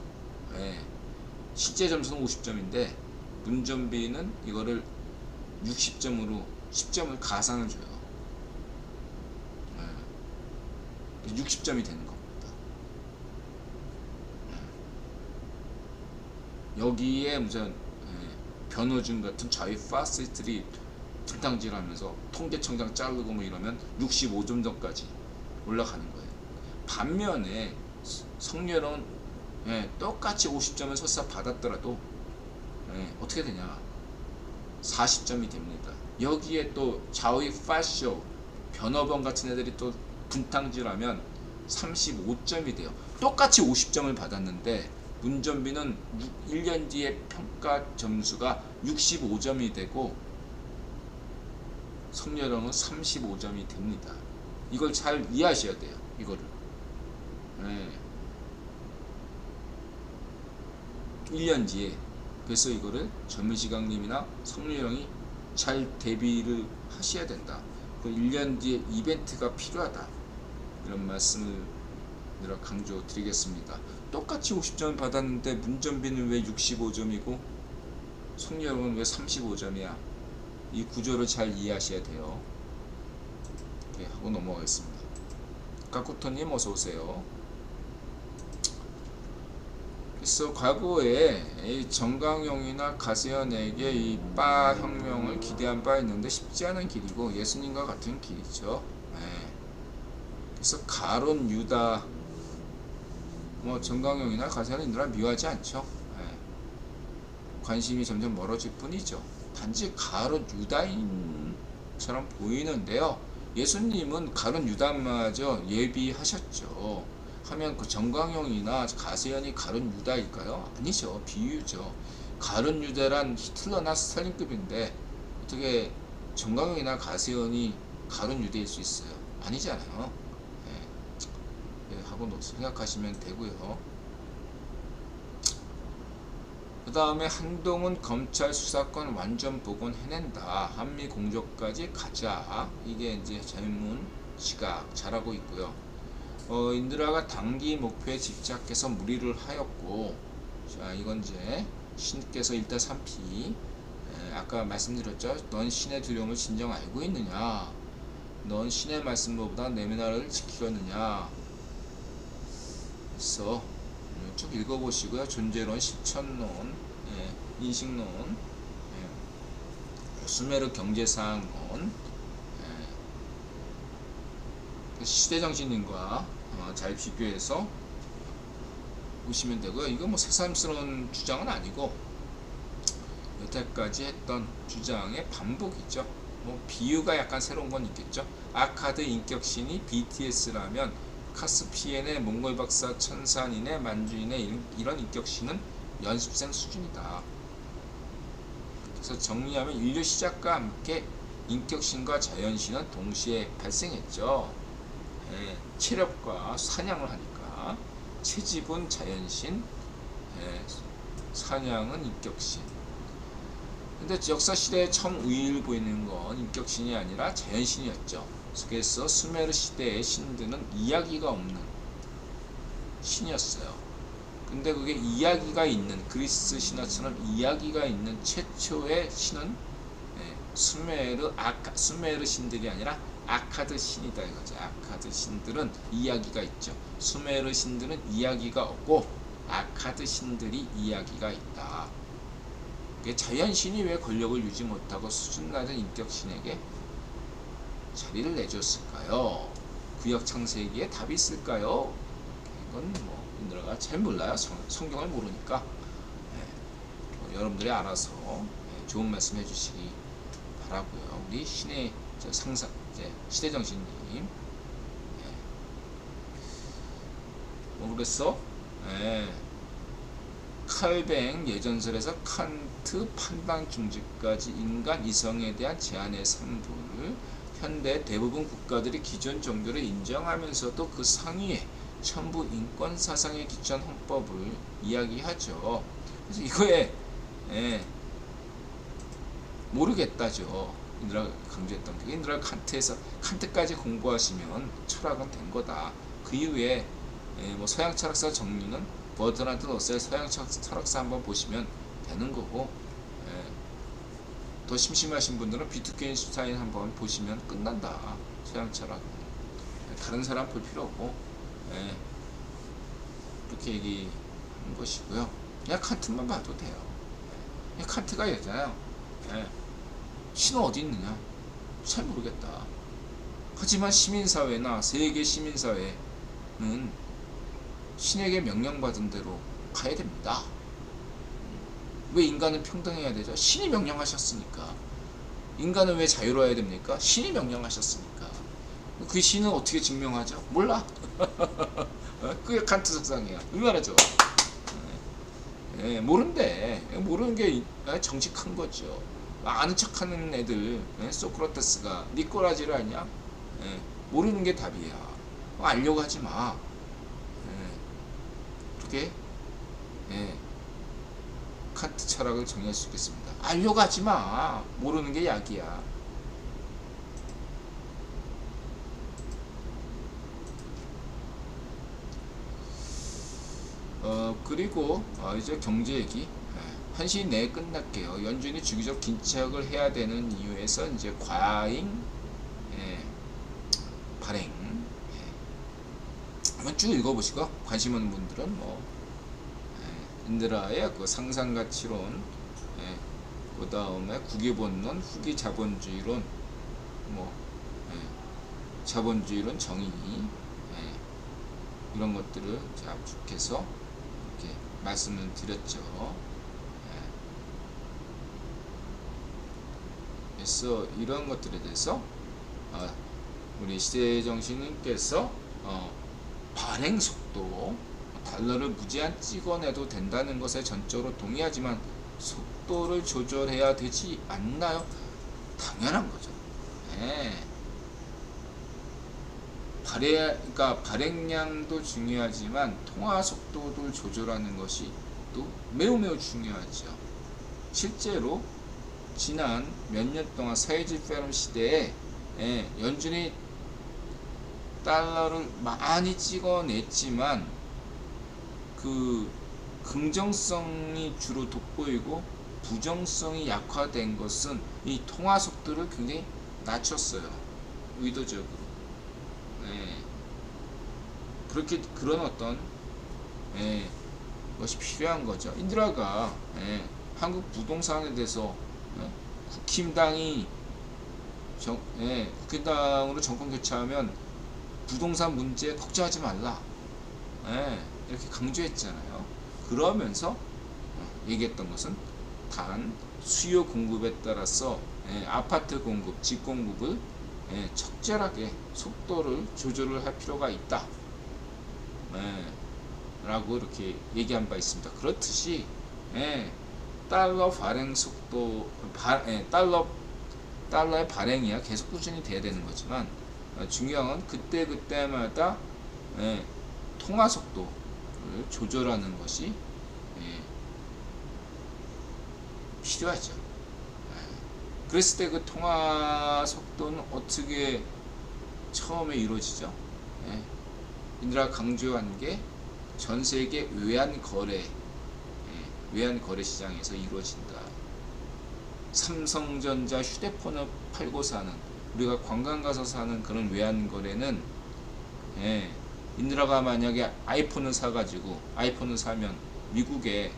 실제 점수는 50점인데 문전비는 이거를 60점으로 10점을 가산을 줘요. 60점이 되는 겁니다. 여기에 무슨 변호준 같은 자위 파시스트들이 불탕질하면서 통계청장 자르고 뭐 이러면 65점까지 올라가는 거예요. 반면에 성렬은 똑같이 50점을 설사 받았더라도 어떻게 되냐, 40점이 됩니다. 여기에 또 좌위 파쇼 변호범 같은 애들이 또 분탕질하면 35점이 돼요. 똑같이 50점을 받았는데 문전비는 1년 뒤에 평가 점수가 65점이 되고 성렬형은 35점이 됩니다. 이걸 잘 이해하셔야 돼요. 이거를 1년 뒤에. 그래서 이거를 젊은 시강님이나 성렬형이 잘 대비를 하셔야 된다. 그 1년 뒤에 이벤트가 필요하다. 이런 말씀을 늘 강조 드리겠습니다. 똑같이 50점을 받았는데 문전비는 왜 65점이고 성렬형은 왜 35점이야? 이 구조를 잘 이해하셔야 돼요. 하고 넘어가겠습니다. 까꾸터님 어서오세요. 그래서 과거에 이 정강용이나 가세현에게 이 빠 혁명을 기대한 바 있는데 쉽지 않은 길이고 예수님과 같은 길이죠. 그래서 가론 유다 뭐 정강용이나 가세현은 인드라 미워하지 않죠. 관심이 점점 멀어질 뿐이죠. 단지 가론 유다인처럼 보이는데요. 예수님은 가룟 유다마저 예비하셨죠. 하면 그 정광용이나 가세현이 가룟 유다일까요? 아니죠. 비유죠. 가룟 유다란 히틀러나 스탈린급인데 어떻게 정광용이나 가세현이 가룟 유다일 수 있어요? 아니잖아요. 하고 생각하시면 되고요. 그 다음에 한동훈 검찰 수사권 완전 복원해낸다. 한미 공조까지 가자. 이게 이제 젊은 시각 잘하고 있고요. 인드라가 단기 목표에 집착해서 무리를 하였고, 자 이건 이제 신께서 일단 3피 아까 말씀드렸죠. 넌 신의 두려움을 진정 알고 있느냐? 넌 신의 말씀보다 내 나라를 지키겠느냐? 그래서 쭉 읽어보시고요. 존재론, 실천론, 인식론, 수메르 경제사항론, 시대정신인과 잘 비교해서 보시면 되고요. 이거 뭐 새삼스러운 주장은 아니고 여태까지 했던 주장의 반복이죠. 뭐 비유가 약간 새로운 건 있겠죠. 아카드 인격신이 BTS라면 카스피엔의 몽골 박사 천산인의 만주인의 이런 인격신은 연습생 수준이다. 그래서 정리하면 인류 시작과 함께 인격신과 자연신은 동시에 발생했죠. 체력과 사냥을 하니까 채집은 자연신, 사냥은 인격신. 근데 역사시대에 처음 우위를 보이는 건 인격신이 아니라 자연신이었죠. 그래서 수메르 시대의 신들은 이야기가 없는 신이었어요. 근데 그게 이야기가 있는, 그리스 신화처럼 이야기가 있는 최초의 신은 수메르 신들이 아니라 아카드 신이다 이거죠. 아카드 신들은 이야기가 있죠. 수메르 신들은 이야기가 없고 아카드 신들이 이야기가 있다. 자연신이 왜 권력을 유지 못하고 수준 낮은 인격신에게 자리를 내줬을까요? 구약 창세기에 답이 있을까요? 이건 뭐 인드라가 잘 몰라요. 성경을 모르니까. 여러분들이 알아서 좋은 말씀 해주시기 바라고요. 우리 신의 상사 시대정신님. 뭐 그랬어? 칼뱅 예전설에서 칸트 판단 중지까지 인간 이성에 대한 제한의 산부를 현대 대부분 국가들이 기존 종교를 인정하면서도 그 상위에 천부 인권 사상에 기초한 헌법을 이야기하죠. 그래서 이거에 모르겠다죠. 인드라가 강조했던 게 인드라 칸트까지 공부하시면 철학은 된 거다. 그 이후에 뭐 서양 철학사 정리는 버트란드 러셀 서양 철학사 한번 보시면 되는 거고, 더 심심하신 분들은 비트겐슈타인 한번 보시면 끝난다. 서양 철학. 다른 사람 볼 필요 없고, 이렇게 얘기하는 것이고요. 그냥 칸트만 봐도 돼요. 칸트가 이랬잖아요. 신은 어디 있느냐? 잘 모르겠다. 하지만 시민사회나 세계 시민사회는 신에게 명령받은 대로 가야 됩니다. 왜 인간은 평등해야 되죠? 신이 명령하셨으니까. 인간은 왜 자유로워야 됩니까? 신이 명령하셨으니까. 그 신은 어떻게 증명하죠? 몰라. 그게 칸트 석상이야. 얼마나 좋아. 모른대. 모르는 게 정직한 거죠. 아는 척하는 애들, 소크라테스가 니꼬라지를 아냐? 모르는 게 답이야. 알려고 하지 마. 그렇게 칸트 철학을 정의할 수 있겠습니다. 알려고 하지 마. 모르는 게 약이야. 그리고 이제 경제 얘기. 1시 내에 끝날게요. 연준이 주기적 긴축을 해야 되는 이유에서 이제 과잉 발행. 한번 쭉 읽어보시고 관심 있는 분들은 뭐 인드라의 그 상상가치론, 그 다음에 국유본론, 후기 자본주의론, 뭐 자본주의론 정의, 이런 것들을 압축해서 이렇게 말씀을 드렸죠. 그래서 이런 것들에 대해서 우리 시대정신님께서 발행 속도, 달러를 무제한 찍어내도 된다는 것에 전적으로 동의하지만 속도를 조절해야 되지 않나요? 당연한 거죠. 네. 그러니까 발행량도 중요하지만 통화 속도를 조절하는 것이 또 매우 중요하죠. 실제로 지난 몇 년 동안 사회주의 패럼 시대에 연준이 달러를 많이 찍어냈지만 그 긍정성이 주로 돋보이고 부정성이 약화된 것은 이 통화 속도를 굉장히 낮췄어요. 의도적으로. 그런 어떤 것이 필요한 거죠. 인드라가 한국 부동산에 대해서 국힘당이 국힘당으로 정권 교체하면 부동산 문제 걱정하지 말라, 이렇게 강조했잖아요. 그러면서 얘기했던 것은 단 수요 공급에 따라서 아파트 공급, 집 공급을 적절하게 속도를 조절을 할 필요가 있다, 라고 이렇게 얘기한 바 있습니다. 그렇듯이 달러 발행 속도, 달러의 발행이야 계속 꾸준히 돼야 되는 거지만 중요한 건 그때마다 통화 속도를 조절하는 것이 필요하죠. 그랬을 때 그 통화 속도는 어떻게 처음에 이루어지죠? 인드라가 강조한 게 전 세계 외환 거래 시장에서 이루어진다. 삼성전자 휴대폰을 팔고 사는, 우리가 관광 가서 사는 그런 외환 거래는 인드라가 만약에 아이폰을 사가지고 아이폰을 사면 미국에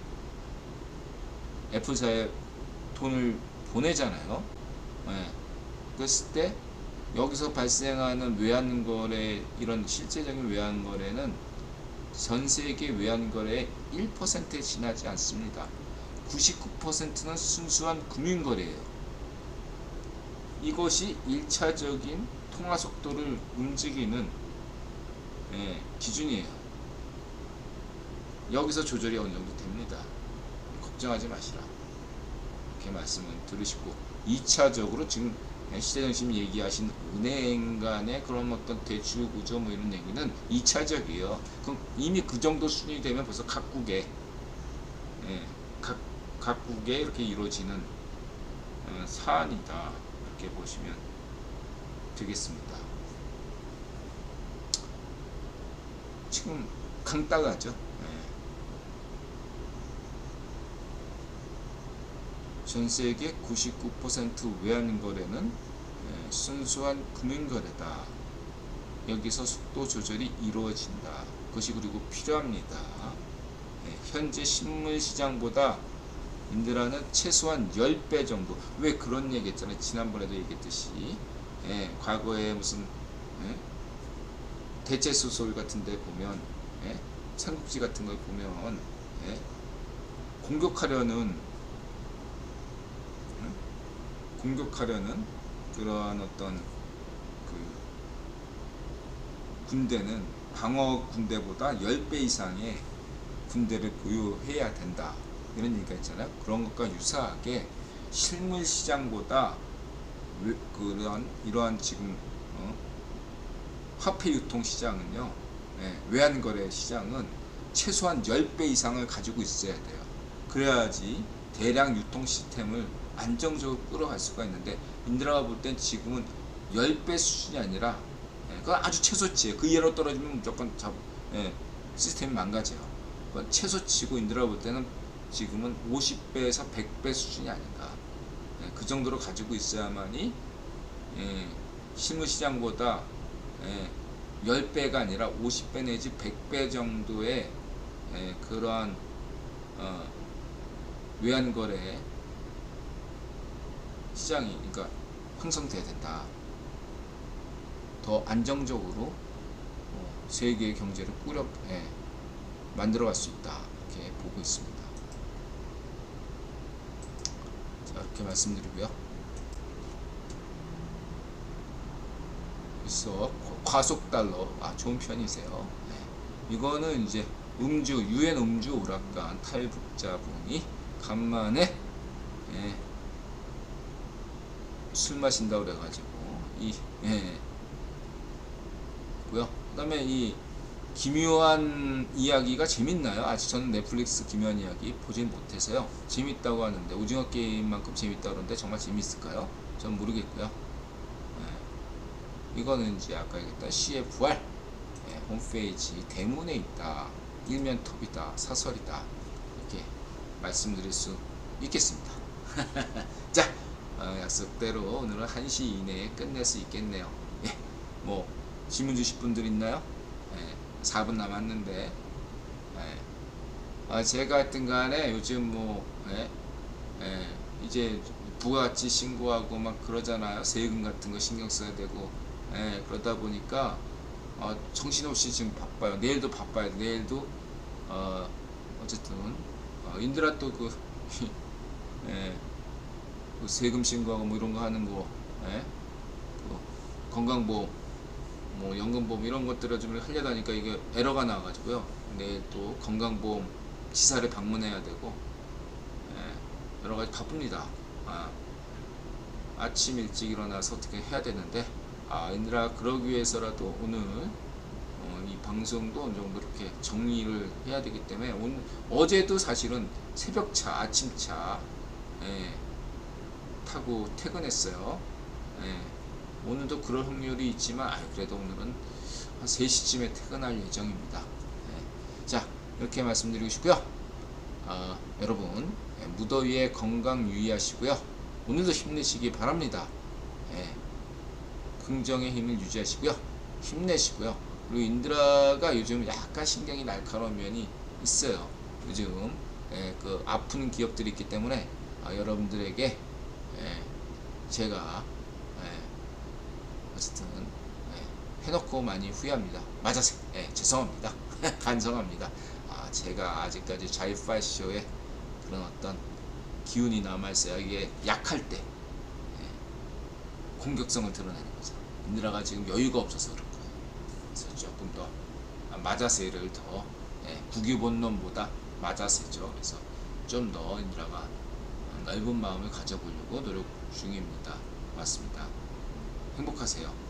애플사에 돈을 보내잖아요. 그랬을 때 여기서 발생하는 외환 거래, 이런 실제적인 외환 거래는 전 세계 외환 거래의 1%에 지나지 않습니다. 99%는 순수한 금융 거래예요. 이것이 1차적인 통화 속도를 움직이는 기준이에요. 여기서 조절이 어느 정도 됩니다. 걱정하지 마시라, 이렇게 말씀을 들으시고, 2차적으로 지금 시대정신이 얘기하신 은행 간의 그런 어떤 대출 구조 뭐 이런 얘기는 2차적이에요. 그럼 이미 그 정도 수준이 되면 벌써 각국에 이렇게 이루어지는 사안이다, 이렇게 보시면 되겠습니다. 지금 강따가죠. 전세계 99% 외환 거래는 순수한 금융 거래다. 여기서 속도 조절이 이루어진다. 그것이 그리고 필요합니다. 현재 실물 시장보다 인드라는 최소한 10배 정도. 왜 그런 얘기 했잖아요. 지난번에도 얘기했듯이 과거에 무슨 대체 소설 같은 데 보면 삼국지 같은 걸 보면 공격하려는 그러한 어떤 그 군대는 방어 군대보다 10배 이상의 군대를 보유해야 된다, 이런 얘기가 있잖아요. 그런 것과 유사하게 실물 시장보다 이러한 지금 화폐 유통 시장은요, 외환 거래 시장은 최소한 10배 이상을 가지고 있어야 돼요. 그래야지 대량 유통 시스템을 안정적으로 끌어갈 수가 있는데, 인드라가 볼 땐 지금은 10배 수준이 아니라 그건 아주 최소치예요. 그 이하로 떨어지면 무조건 시스템이 망가져요. 그건 최소치고, 인드라가 볼 때는 지금은 50배에서 100배 수준이 아닌가, 그 정도로 가지고 있어야만이 실물 시장보다 10배가 아니라 50배 내지 100배 정도의 그러한 외환 거래 시장이 그러니까 형성돼야 된다. 더 안정적으로 세계의 경제를 만들어갈 수 있다, 이렇게 보고 있습니다. 자, 이렇게 말씀드리고요. 있어. 과속 달러. 아, 좋은 편이세요. 네. 이거는 이제 유엔 음주 오락관 탈북자분이 간만에 예, 술 마신다고 그래가지고 고요. 그다음에 이 기묘한 이야기가 재밌나요? 아직 저는 넷플릭스 기묘한 이야기 보진 못해서요. 재밌다고 하는데 오징어 게임만큼 재밌다고 그러는데 정말 재밌을까요? 전 모르겠고요. 이거는 이제 아까 얘기했던 CFR 홈페이지 대문에 있다. 일면 톱이다. 사설이다. 이렇게 말씀드릴 수 있겠습니다. 자, 약속대로 오늘은 1시 이내에 끝낼 수 있겠네요. 예, 뭐 질문 주실 분들 있나요? 4분 남았는데 제가 하여튼 간에 요즘 뭐 이제 부가가치 신고하고 막 그러잖아요. 세금 같은 거 신경 써야 되고 그러다 보니까 정신없이 지금 바빠요. 내일도 바빠요. 내일도 어쨌든 인드라 또 그 그 세금 신고하고 뭐 이런 거 하는 거 그 건강보험 뭐 연금보험 이런 것들을 좀 하려다니까 이게 에러가 나와가지고요. 내일 또 건강보험 지사를 방문해야 되고 여러 가지 바쁩니다. 아침 일찍 일어나서 어떻게 해야 되는데 인드라 그러기 위해서라도 오늘 이 방송도 어느 정도 이렇게 정리를 해야 되기 때문에 어제도 사실은 새벽차 아침차 타고 퇴근했어요. 오늘도 그럴 확률이 있지만 그래도 오늘은 한 3시쯤에 퇴근할 예정입니다. 자, 이렇게 말씀드리고 싶고요. 여러분 무더위에 건강 유의하시고요. 오늘도 힘내시기 바랍니다. 긍정의 힘을 유지하시고요. 힘내시고요. 그리고 인드라가 요즘 약간 신경이 날카로운 면이 있어요. 요즘 그 아픈 기업들이 있기 때문에 여러분들에게 제가 어쨌든 해놓고 많이 후회합니다. 맞아서 죄송합니다. 반성합니다. 제가 아직까지 자이파이쇼에 그런 어떤 기운이 남아있어요. 이게 약할 때 공격성을 드러내는 거죠. 인드라가 지금 여유가 없어서 그럴 거예요. 그래서 조금 더 마자세를 더 국유본론보다 마자세죠. 그래서 좀 더 인드라가 넓은 마음을 가져보려고 노력 중입니다. 맞습니다. 행복하세요.